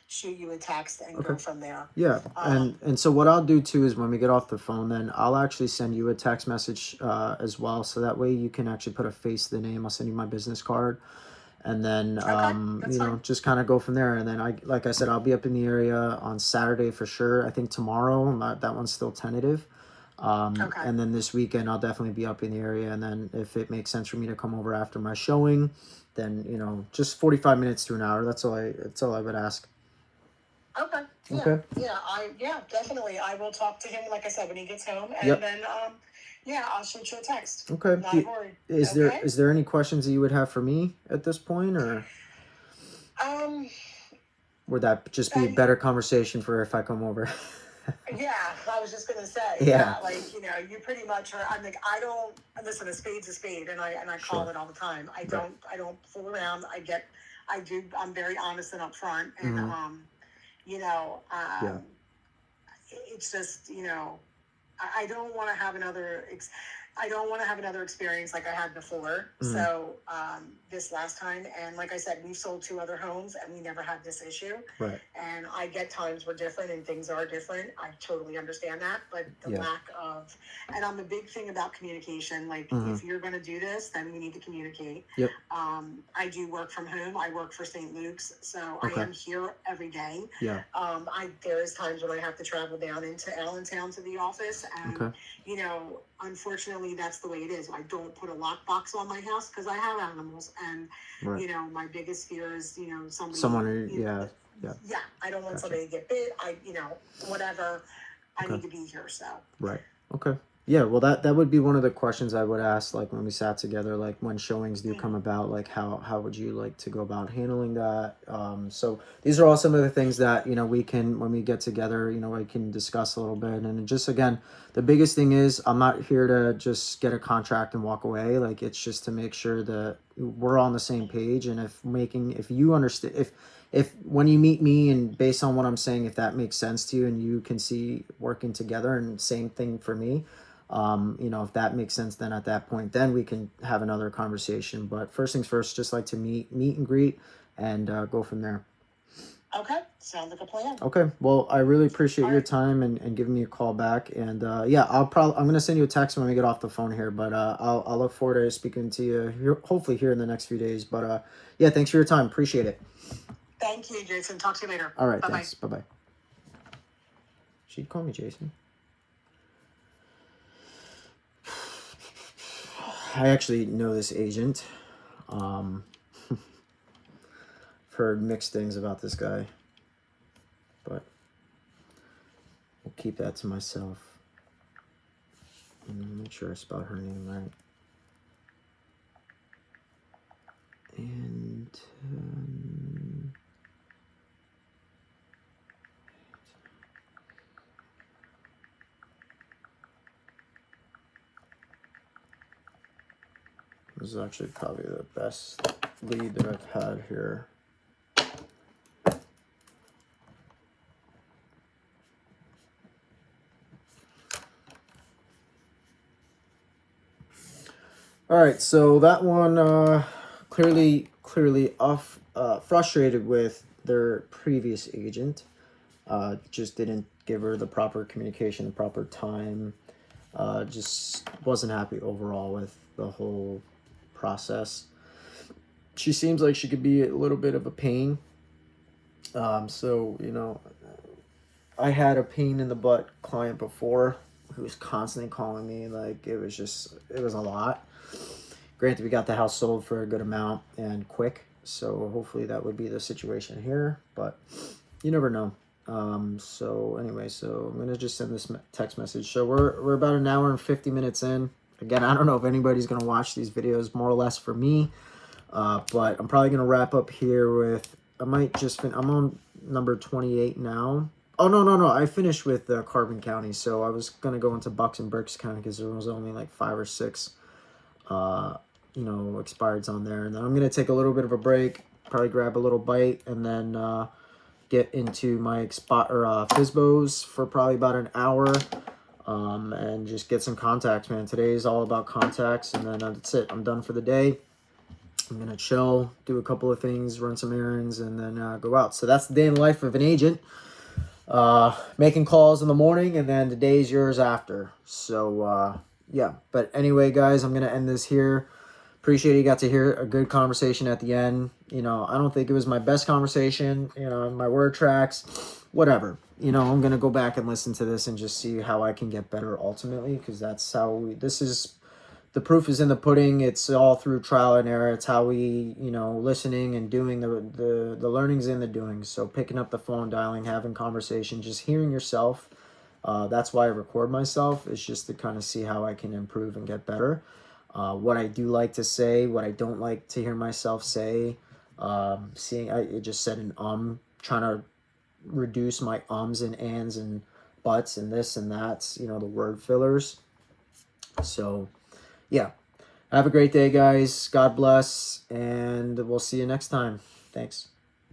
shoot you a text and go Okay. from there. Yeah, and so what I'll do too is when we get off the phone, then I'll actually send you a text message as well, so that way you can actually put a face to the name. I'll send you my business card, and then that's you know, fine. just kind of go from there. And then like I said, I'll be up in the area on Saturday for sure. I think tomorrow, that one's still tentative. Okay. And then this weekend I'll definitely be up in the area. And then if it makes sense for me to come over after my showing, then, you know, just 45 minutes to an hour. That's all I would ask. Okay. Yeah. Okay. Yeah, definitely. I will talk to him, like I said, when he gets home, and Yep. then yeah, I'll shoot you a text. Okay. Not worried. Is there any questions that you would have for me at this point, or would that just be a better conversation for if I come over? Yeah, I was just gonna say. Yeah. Like, you know, you pretty much are. I'm like, I don't listen. A spade's a spade, and I call Sure. it all the time. I Right. don't fool around. I'm very honest and upfront, and Mhm. you know, Yeah. it's just, you know, I don't want to have another. I don't want to have another experience like I had before. Mhm. So this last time, and like I said, we've sold 2 other homes, and we never had this issue. Right. And I get times were different and things are different. I totally understand that, but the Yeah. lack of, and I'm a big thing about communication. Like, Mhm. if you're going to do this, then we need to communicate. Yep. I do work from home. I work for St. Luke's, so Okay. I am here every day. Yeah. There is times when I have to travel down into Allentown to the office, and Okay. you know, unfortunately, that's the way it is. I don't put a lockbox on my house because I have animals, and Right. you know, my biggest fear is, you know, somebody. Someone. you know, Yeah. yeah, I don't want Gotcha. somebody to get bit. You know, whatever. I Okay. need to be here, so. Right. Okay. Yeah, well that would be one of the questions I would ask, like when we sat together, like when showings do come about, like how would you like to go about handling that? So these are all some of the things that, you know, we can, when we get together, you know, I can discuss a little bit. And just again, the biggest thing is I'm not here to just get a contract and walk away. Like it's just to make sure that we're on the same page. And if you understand, if when you meet me and based on what I'm saying, if that makes sense to you and you can see working together, and same thing for me, you know, if that makes sense, then at that point, then we can have another conversation. But first things first, just like to meet and greet and go from there. Okay, sounds like a plan. Okay, well, I really appreciate your Alright. time and giving me a call back. And yeah, I'm gonna send you a text when we get off the phone here. But I'll look forward to speaking to you here, hopefully here in the next few days. But yeah, thanks for your time. Appreciate it. Thank you, Jason. Talk to you later. All right, Bye-bye. thanks. Bye bye. She'd call me Jason. I actually know this agent. Heard mixed things about this guy, but we'll keep that to myself. Make sure I spelled her name right. And this is actually probably the best lead that I've had here. All right, so that one clearly frustrated with their previous agent. Just didn't give her the proper communication, the proper time. Just wasn't happy overall with the whole process. She seems like she could be a little bit of a pain. So, you know, I had a pain in the butt client before who was constantly calling me. Like, it was a lot. Granted, we got the house sold for a good amount and quick, so hopefully that would be the situation here, but you never know. So anyway, so I'm gonna just send this text message. So we're about an hour and 50 minutes in. Again, I don't know if anybody's gonna watch these videos, more or less for me, but I'm probably gonna wrap up here with, I'm on number 28 now. Oh, no, I finished with Carbon County, so I was gonna go into Bucks and Berks County because there was only like 5 or 6 you know, expireds on there. And then I'm gonna take a little bit of a break, probably grab a little bite, and then get into my FSBOs for probably about an hour, and just get some contacts, man. Today is all about contacts, and then that's it. I'm done for the day. I'm gonna chill, do a couple of things, run some errands, and then go out. So that's the day in the life of an agent. Making calls in the morning, and then the day is yours after. So yeah, but anyway, guys, I'm gonna end this here. Appreciate you got to hear a good conversation at the end. You know, I don't think it was my best conversation, you know, my word tracks, whatever. You know, I'm going to go back and listen to this and just see how I can get better ultimately, because that's how the proof is in the pudding. It's all through trial and error. It's how we, you know, listening and doing the learnings in the doing. So picking up the phone, dialing, having conversation, just hearing yourself. That's why I record myself, is just to kind of see how I can improve and get better. What I do like to say, what I don't like to hear myself say. I just said an trying to reduce my ums and ands and buts and this and that, you know, the word fillers. So, yeah. Have a great day, guys. God bless, and we'll see you next time. Thanks.